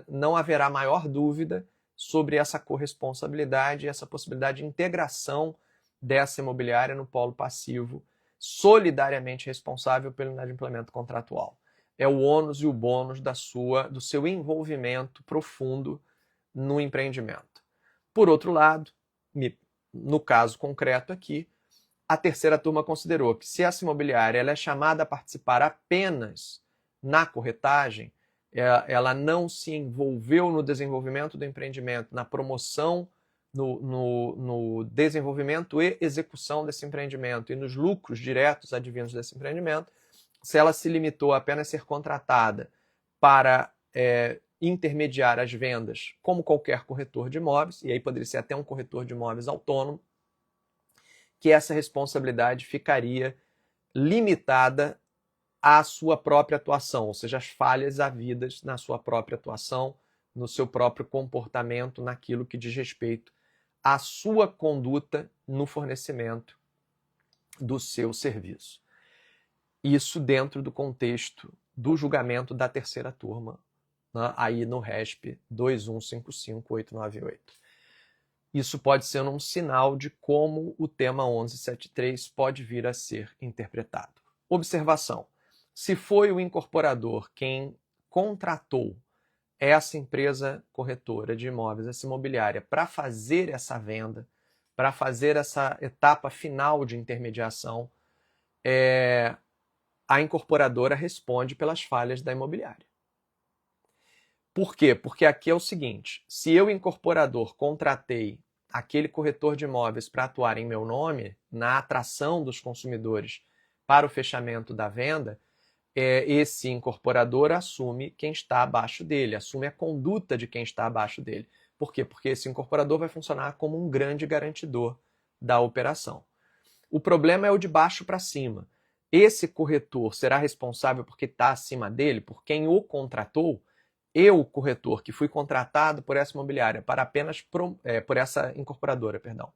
não haverá maior dúvida sobre essa corresponsabilidade, essa possibilidade de integração dessa imobiliária no polo passivo, solidariamente responsável pelo inadimplemento contratual. É o ônus e o bônus do seu envolvimento profundo no empreendimento. Por outro lado, no caso concreto aqui, a terceira turma considerou que se essa imobiliária ela é chamada a participar apenas na corretagem, ela não se envolveu no desenvolvimento do empreendimento, na promoção, no desenvolvimento e execução desse empreendimento e nos lucros diretos advindos desse empreendimento, se ela se limitou a apenas ser contratada para intermediar as vendas, como qualquer corretor de imóveis, e aí poderia ser até um corretor de imóveis autônomo, que essa responsabilidade ficaria limitada à sua própria atuação, ou seja, as falhas havidas na sua própria atuação, no seu próprio comportamento, naquilo que diz respeito à sua conduta no fornecimento do seu serviço. Isso dentro do contexto do julgamento da terceira turma, né, aí no RESP 2155898. Isso pode ser um sinal de como o tema 1173 pode vir a ser interpretado. Observação: se foi o incorporador quem contratou essa empresa corretora de imóveis, essa imobiliária, para fazer essa venda, para fazer essa etapa final de intermediação, a incorporadora responde pelas falhas da imobiliária. Por quê? Porque aqui é o seguinte: se eu, incorporador, contratei aquele corretor de imóveis para atuar em meu nome, na atração dos consumidores para o fechamento da venda, esse incorporador assume quem está abaixo dele, assume a conduta de quem está abaixo dele. Por quê? Porque esse incorporador vai funcionar como um grande garantidor da operação. O problema é o de baixo para cima. Esse corretor será responsável porque está acima dele, por quem o contratou. Eu, corretor, que fui contratado por essa imobiliária para apenas por essa incorporadora, perdão.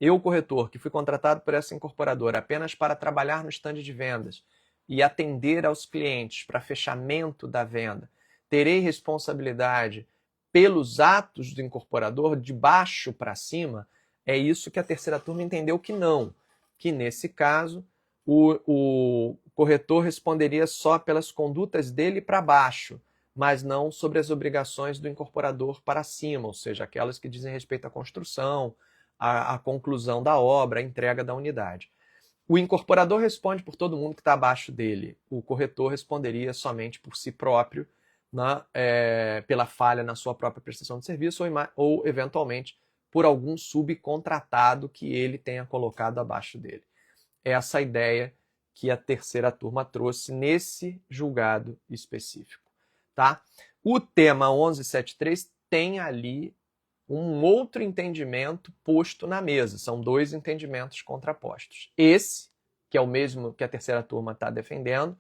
Eu, corretor, que fui contratado por essa incorporadora apenas para trabalhar no estande de vendas e atender aos clientes para fechamento da venda, terei responsabilidade pelos atos do incorporador de baixo para cima? É isso que a terceira turma entendeu que não, que nesse caso o corretor responderia só pelas condutas dele para baixo, mas não sobre as obrigações do incorporador para cima, ou seja, aquelas que dizem respeito à construção, à conclusão da obra, à entrega da unidade. O incorporador responde por todo mundo que está abaixo dele. O corretor responderia somente por si próprio, pela falha na sua própria prestação de serviço ou, eventualmente, por algum subcontratado que ele tenha colocado abaixo dele. Essa é a ideia que a terceira turma trouxe nesse julgado específico. Tá? O tema 1173 tem ali um outro entendimento posto na mesa. São dois entendimentos contrapostos. Esse, que é o mesmo que a terceira turma está defendendo,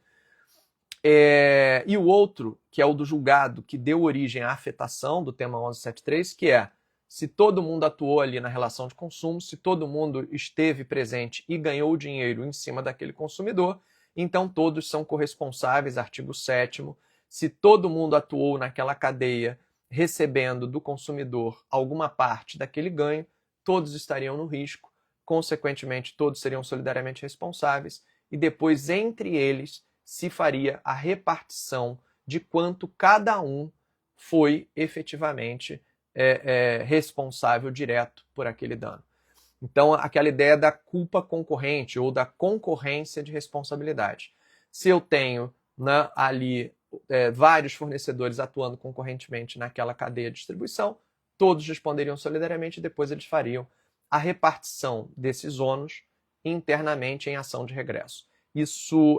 e o outro, que é o do julgado que deu origem à afetação do tema 1173, que é: se todo mundo atuou ali na relação de consumo, se todo mundo esteve presente e ganhou dinheiro em cima daquele consumidor, então todos são corresponsáveis, artigo 7º, se todo mundo atuou naquela cadeia recebendo do consumidor alguma parte daquele ganho, todos estariam no risco, consequentemente todos seriam solidariamente responsáveis e depois entre eles se faria a repartição de quanto cada um foi efetivamente responsável direto por aquele dano. Então, aquela ideia da culpa concorrente ou da concorrência de responsabilidade. Se eu tenho ali vários fornecedores atuando concorrentemente naquela cadeia de distribuição, todos responderiam solidariamente e depois eles fariam a repartição desses ônus internamente em ação de regresso.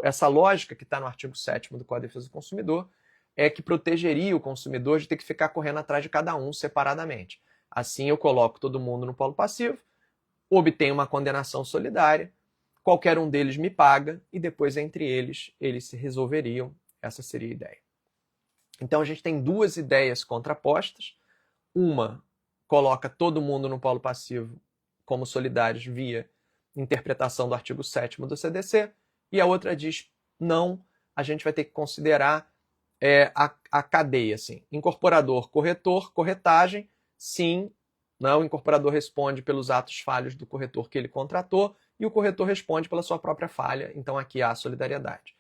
Essa lógica que está no artigo 7º do Código de Defesa do Consumidor é que protegeria o consumidor de ter que ficar correndo atrás de cada um separadamente. Assim eu coloco todo mundo no polo passivo, obtenho uma condenação solidária, qualquer um deles me paga e depois entre eles se resolveriam. Essa seria a ideia. Então a gente tem duas ideias contrapostas. Uma coloca todo mundo no polo passivo como solidários via interpretação do artigo 7º do CDC, e a outra diz: não, a gente vai ter que considerar a cadeia, assim. Incorporador, corretor, corretagem, sim, não, o incorporador responde pelos atos falhos do corretor que ele contratou e o corretor responde pela sua própria falha, então aqui há solidariedade.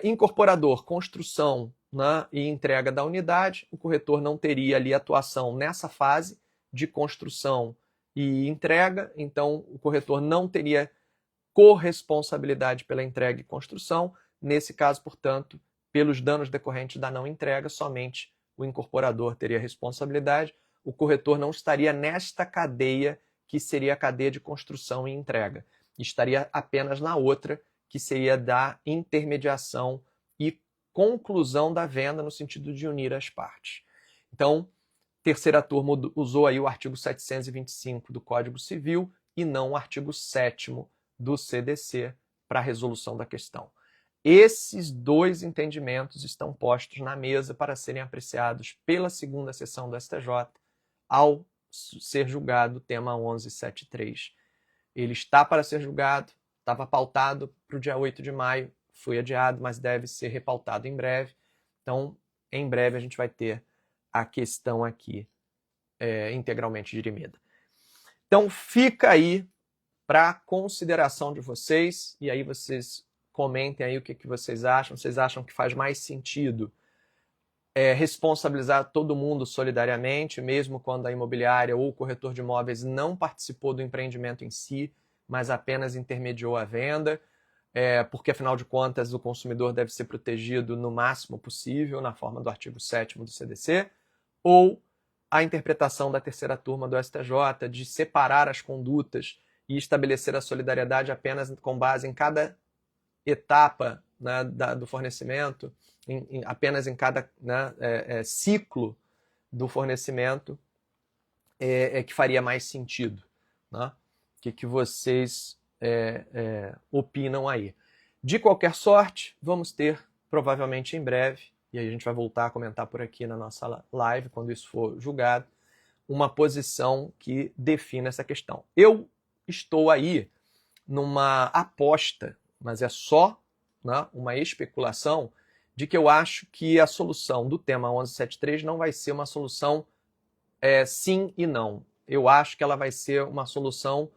Incorporador, construção, né, e entrega da unidade, o corretor não teria ali atuação nessa fase de construção e entrega, então o corretor não teria corresponsabilidade pela entrega e construção. Nesse caso, portanto, pelos danos decorrentes da não entrega, somente o incorporador teria responsabilidade. O corretor não estaria nesta cadeia, que seria a cadeia de construção e entrega. Estaria apenas na outra, que seria da intermediação e conclusão da venda, no sentido de unir as partes. Então, terceira turma usou aí o artigo 725 do Código Civil e não o artigo 7º do CDC para a resolução da questão. Esses dois entendimentos estão postos na mesa para serem apreciados pela segunda sessão do STJ ao ser julgado o tema 1173. Ele está para ser julgado, estava pautado para o dia 8 de maio, foi adiado, mas deve ser repautado em breve. Então, em breve a gente vai ter a questão aqui integralmente dirimida. Então, fica aí para consideração de vocês, e aí vocês comentem aí o que vocês acham. Vocês acham que faz mais sentido responsabilizar todo mundo solidariamente, mesmo quando a imobiliária ou o corretor de imóveis não participou do empreendimento em si, mas apenas intermediou a venda, porque, afinal de contas, o consumidor deve ser protegido no máximo possível, na forma do artigo 7º do CDC, ou a interpretação da terceira turma do STJ de separar as condutas e estabelecer a solidariedade apenas com base em cada etapa, né, do fornecimento, apenas em cada ciclo do fornecimento, que faria mais sentido. Né? O que vocês opinam aí? De qualquer sorte, vamos ter, provavelmente em breve, e aí a gente vai voltar a comentar por aqui na nossa live, quando isso for julgado, uma posição que defina essa questão. Eu estou aí numa aposta, mas é só, né, uma especulação, de que eu acho que a solução do tema 1173 não vai ser uma solução sim e não. Eu acho que ela vai ser uma solução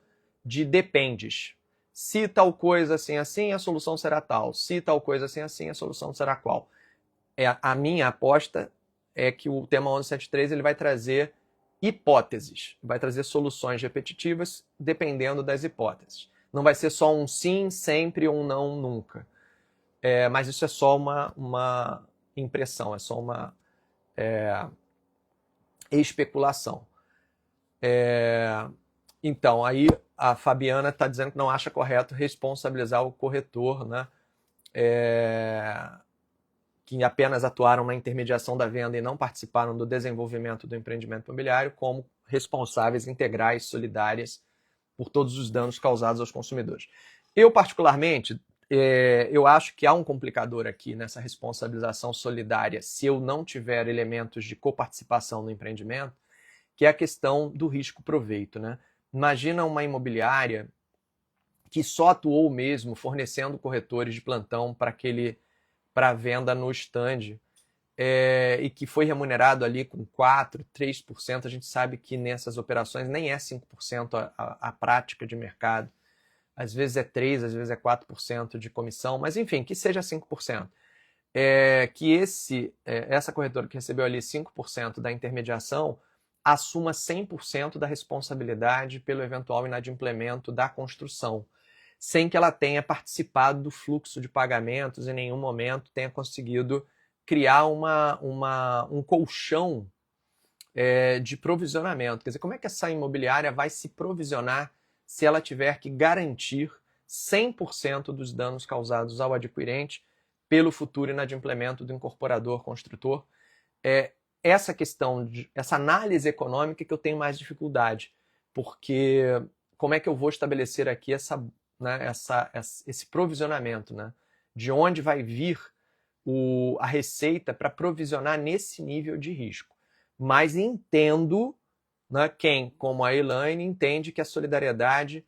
de dependes. Se tal coisa assim, assim, a solução será tal. Se tal coisa assim, assim, a solução será qual. A minha aposta é que o tema 1173 ele vai trazer hipóteses, vai trazer soluções repetitivas dependendo das hipóteses. Não vai ser só um sim sempre ou um não nunca. Mas isso é só uma impressão, é só uma especulação. Então, aí a Fabiana está dizendo que não acha correto responsabilizar o corretor, né, que apenas atuaram na intermediação da venda e não participaram do desenvolvimento do empreendimento imobiliário, como responsáveis integrais, solidárias, por todos os danos causados aos consumidores. Eu, particularmente, eu acho que há um complicador aqui nessa responsabilização solidária, se eu não tiver elementos de coparticipação no empreendimento, que é a questão do risco-proveito, né? Imagina uma imobiliária que só atuou mesmo fornecendo corretores de plantão para venda no stand, e que foi remunerado ali com 4%, 3%. A gente sabe que nessas operações nem é 5% a prática de mercado. Às vezes é 3%, às vezes é 4% de comissão, mas enfim, que seja 5%. Que essa corretora que recebeu ali 5% da intermediação assuma 100% da responsabilidade pelo eventual inadimplemento da construção, sem que ela tenha participado do fluxo de pagamentos, em nenhum momento tenha conseguido criar um colchão de provisionamento. Quer dizer, como é que essa imobiliária vai se provisionar se ela tiver que garantir 100% dos danos causados ao adquirente pelo futuro inadimplemento do incorporador construtor? Essa questão, essa análise econômica que eu tenho mais dificuldade, porque como é que eu vou estabelecer aqui esse provisionamento, né? De onde vai vir a receita para provisionar nesse nível de risco? Mas entendo, né, quem, como a Elaine, entende que a solidariedade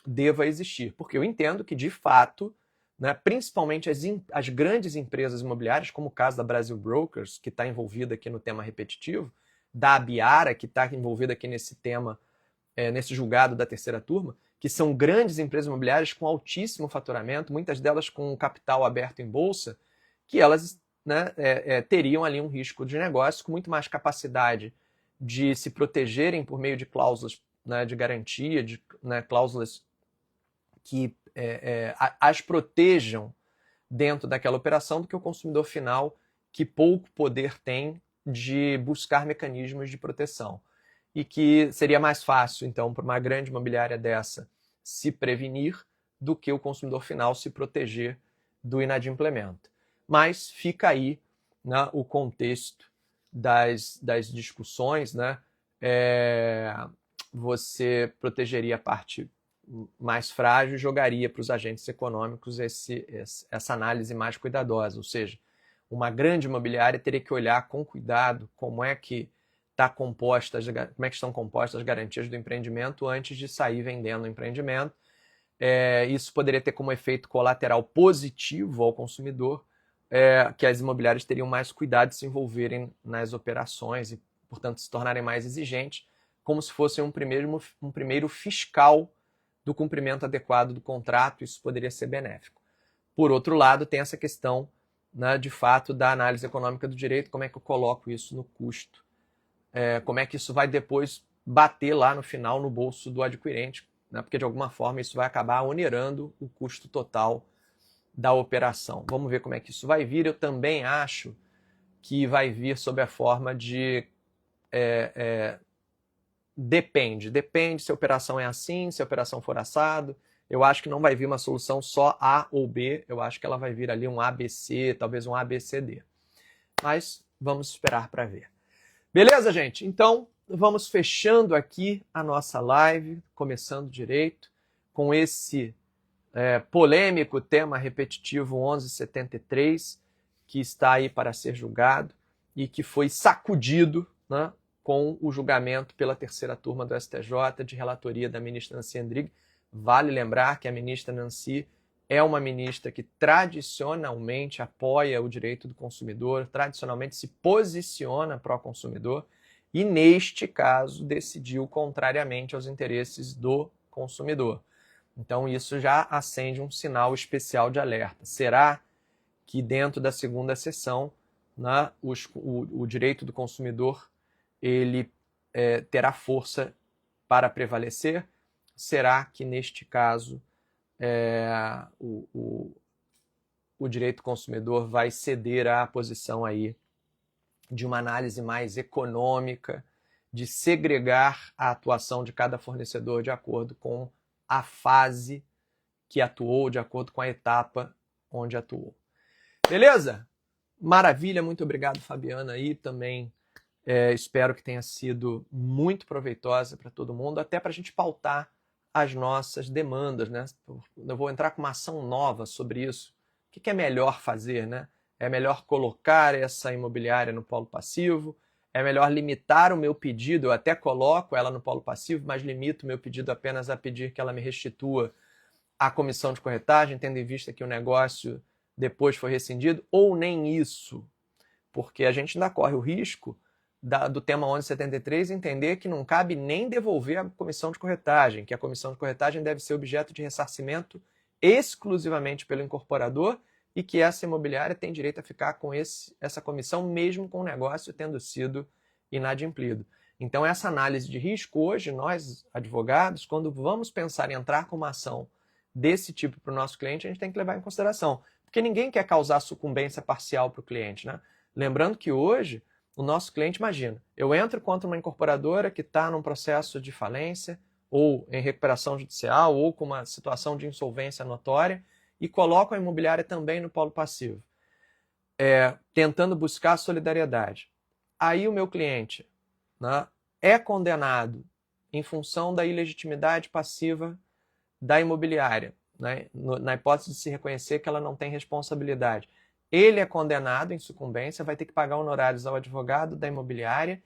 deva existir, porque eu entendo que, de fato, né, principalmente as grandes empresas imobiliárias, como o caso da Brasil Brokers, que está envolvida aqui no tema repetitivo, da Abiara, que está envolvida aqui nesse tema, nesse julgado da terceira turma, que são grandes empresas imobiliárias com altíssimo faturamento, muitas delas com capital aberto em bolsa, que elas, né, teriam ali um risco de negócio com muito mais capacidade de se protegerem por meio de cláusulas, né, de garantia, cláusulas que as protejam dentro daquela operação do que o consumidor final, que pouco poder tem de buscar mecanismos de proteção. E que seria mais fácil, então, para uma grande imobiliária dessa se prevenir do que o consumidor final se proteger do inadimplemento. Mas fica aí, né, o contexto das discussões, né? Você protegeria a parte mais frágil e jogaria para os agentes econômicos essa análise mais cuidadosa. Ou seja, uma grande imobiliária teria que olhar com cuidado como é que estão compostas as garantias do empreendimento antes de sair vendendo o empreendimento. Isso poderia ter como efeito colateral positivo ao consumidor, que as imobiliárias teriam mais cuidado de se envolverem nas operações e, portanto, se tornarem mais exigentes, como se fosse um primeiro fiscal do cumprimento adequado do contrato. Isso poderia ser benéfico. Por outro lado, tem essa questão, né, de fato, da análise econômica do direito, como é que eu coloco isso no custo, como é que isso vai depois bater lá no final no bolso do adquirente, né, porque de alguma forma isso vai acabar onerando o custo total da operação. Vamos ver como é que isso vai vir. Eu também acho que vai vir sob a forma de depende se a operação é assim, se a operação for assado. Eu acho que não vai vir uma solução só A ou B, eu acho que ela vai vir ali um ABC, talvez um ABCD. Mas vamos esperar para ver. Beleza, gente? Então, vamos fechando aqui a nossa live, começando direito, com esse polêmico tema repetitivo 1173, que está aí para ser julgado e que foi sacudido, né, com o julgamento pela terceira turma do STJ de relatoria da ministra Nancy Andrighi. Vale lembrar que a ministra Nancy é uma ministra que tradicionalmente apoia o direito do consumidor, tradicionalmente se posiciona pró-consumidor e, neste caso, decidiu contrariamente aos interesses do consumidor. Então, isso já acende um sinal especial de alerta. Será que dentro da segunda sessão, né, o direito do consumidor ele terá força para prevalecer? Será que, neste caso, o direito do consumidor vai ceder à posição aí de uma análise mais econômica, de segregar a atuação de cada fornecedor de acordo com a fase que atuou, de acordo com a etapa onde atuou? Beleza? Maravilha, muito obrigado, Fabiana, aí também. Espero que tenha sido muito proveitosa para todo mundo, até para a gente pautar as nossas demandas, né? Eu vou entrar com uma ação nova sobre isso. O que é melhor fazer, né? É melhor colocar essa imobiliária no polo passivo? É melhor limitar o meu pedido? Eu até coloco ela no polo passivo, mas limito o meu pedido apenas a pedir que ela me restitua a comissão de corretagem, tendo em vista que o negócio depois foi rescindido? Ou nem isso? Porque a gente ainda corre o risco do tema 1173 entender que não cabe nem devolver a comissão de corretagem, que a comissão de corretagem deve ser objeto de ressarcimento exclusivamente pelo incorporador e que essa imobiliária tem direito a ficar com essa comissão mesmo com o negócio tendo sido inadimplido. Então, essa análise de risco, hoje, nós, advogados, quando vamos pensar em entrar com uma ação desse tipo para o nosso cliente, a gente tem que levar em consideração, porque ninguém quer causar sucumbência parcial para o cliente, né? Lembrando que hoje, o nosso cliente, imagina, eu entro contra uma incorporadora que está num processo de falência, ou em recuperação judicial, ou com uma situação de insolvência notória, e coloco a imobiliária também no polo passivo, tentando buscar solidariedade. Aí o meu cliente, né, é condenado em função da ilegitimidade passiva da imobiliária, né, na hipótese de se reconhecer que ela não tem responsabilidade. Ele é condenado em sucumbência, vai ter que pagar honorários ao advogado da imobiliária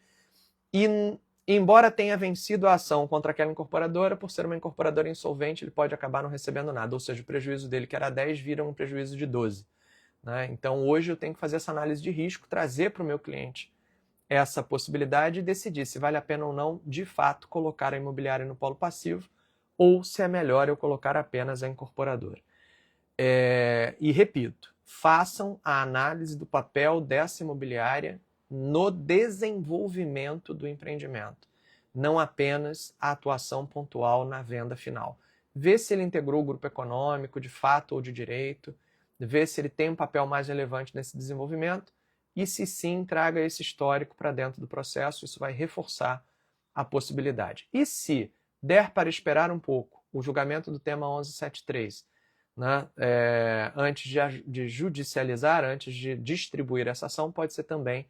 e, embora tenha vencido a ação contra aquela incorporadora, por ser uma incorporadora insolvente, ele pode acabar não recebendo nada, ou seja, o prejuízo dele, que era 10, vira um prejuízo de 12. Né? Então, hoje eu tenho que fazer essa análise de risco, trazer para o meu cliente essa possibilidade e decidir se vale a pena ou não, de fato, colocar a imobiliária no polo passivo ou se é melhor eu colocar apenas a incorporadora. E repito, façam a análise do papel dessa imobiliária no desenvolvimento do empreendimento, não apenas a atuação pontual na venda final. vê se ele integrou o grupo econômico de fato ou de direito, vê se ele tem um papel mais relevante nesse desenvolvimento e, se sim, traga esse histórico para dentro do processo. Isso vai reforçar a possibilidade. E se der para esperar um pouco o julgamento do tema 1173, né, antes de judicializar, antes de distribuir essa ação, pode ser também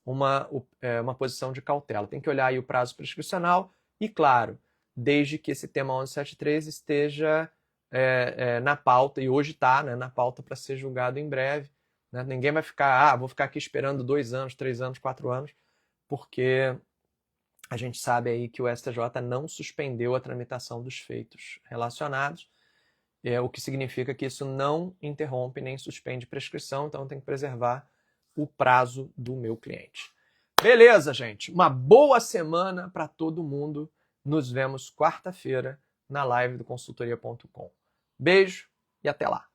uma posição de cautela. Tem que olhar aí o prazo prescricional e, claro, desde que esse tema 1173 esteja na pauta, e hoje está, né, na pauta para ser julgado em breve. Né? Ninguém vai ficar, vou ficar aqui esperando 2 anos, 3 anos, 4 anos, porque a gente sabe aí que o STJ não suspendeu a tramitação dos feitos relacionados, o que significa que isso não interrompe nem suspende prescrição, então tem que preservar o prazo do meu cliente. Beleza, gente? Uma boa semana para todo mundo. Nos vemos quarta-feira na live do consultoria.com. Beijo e até lá!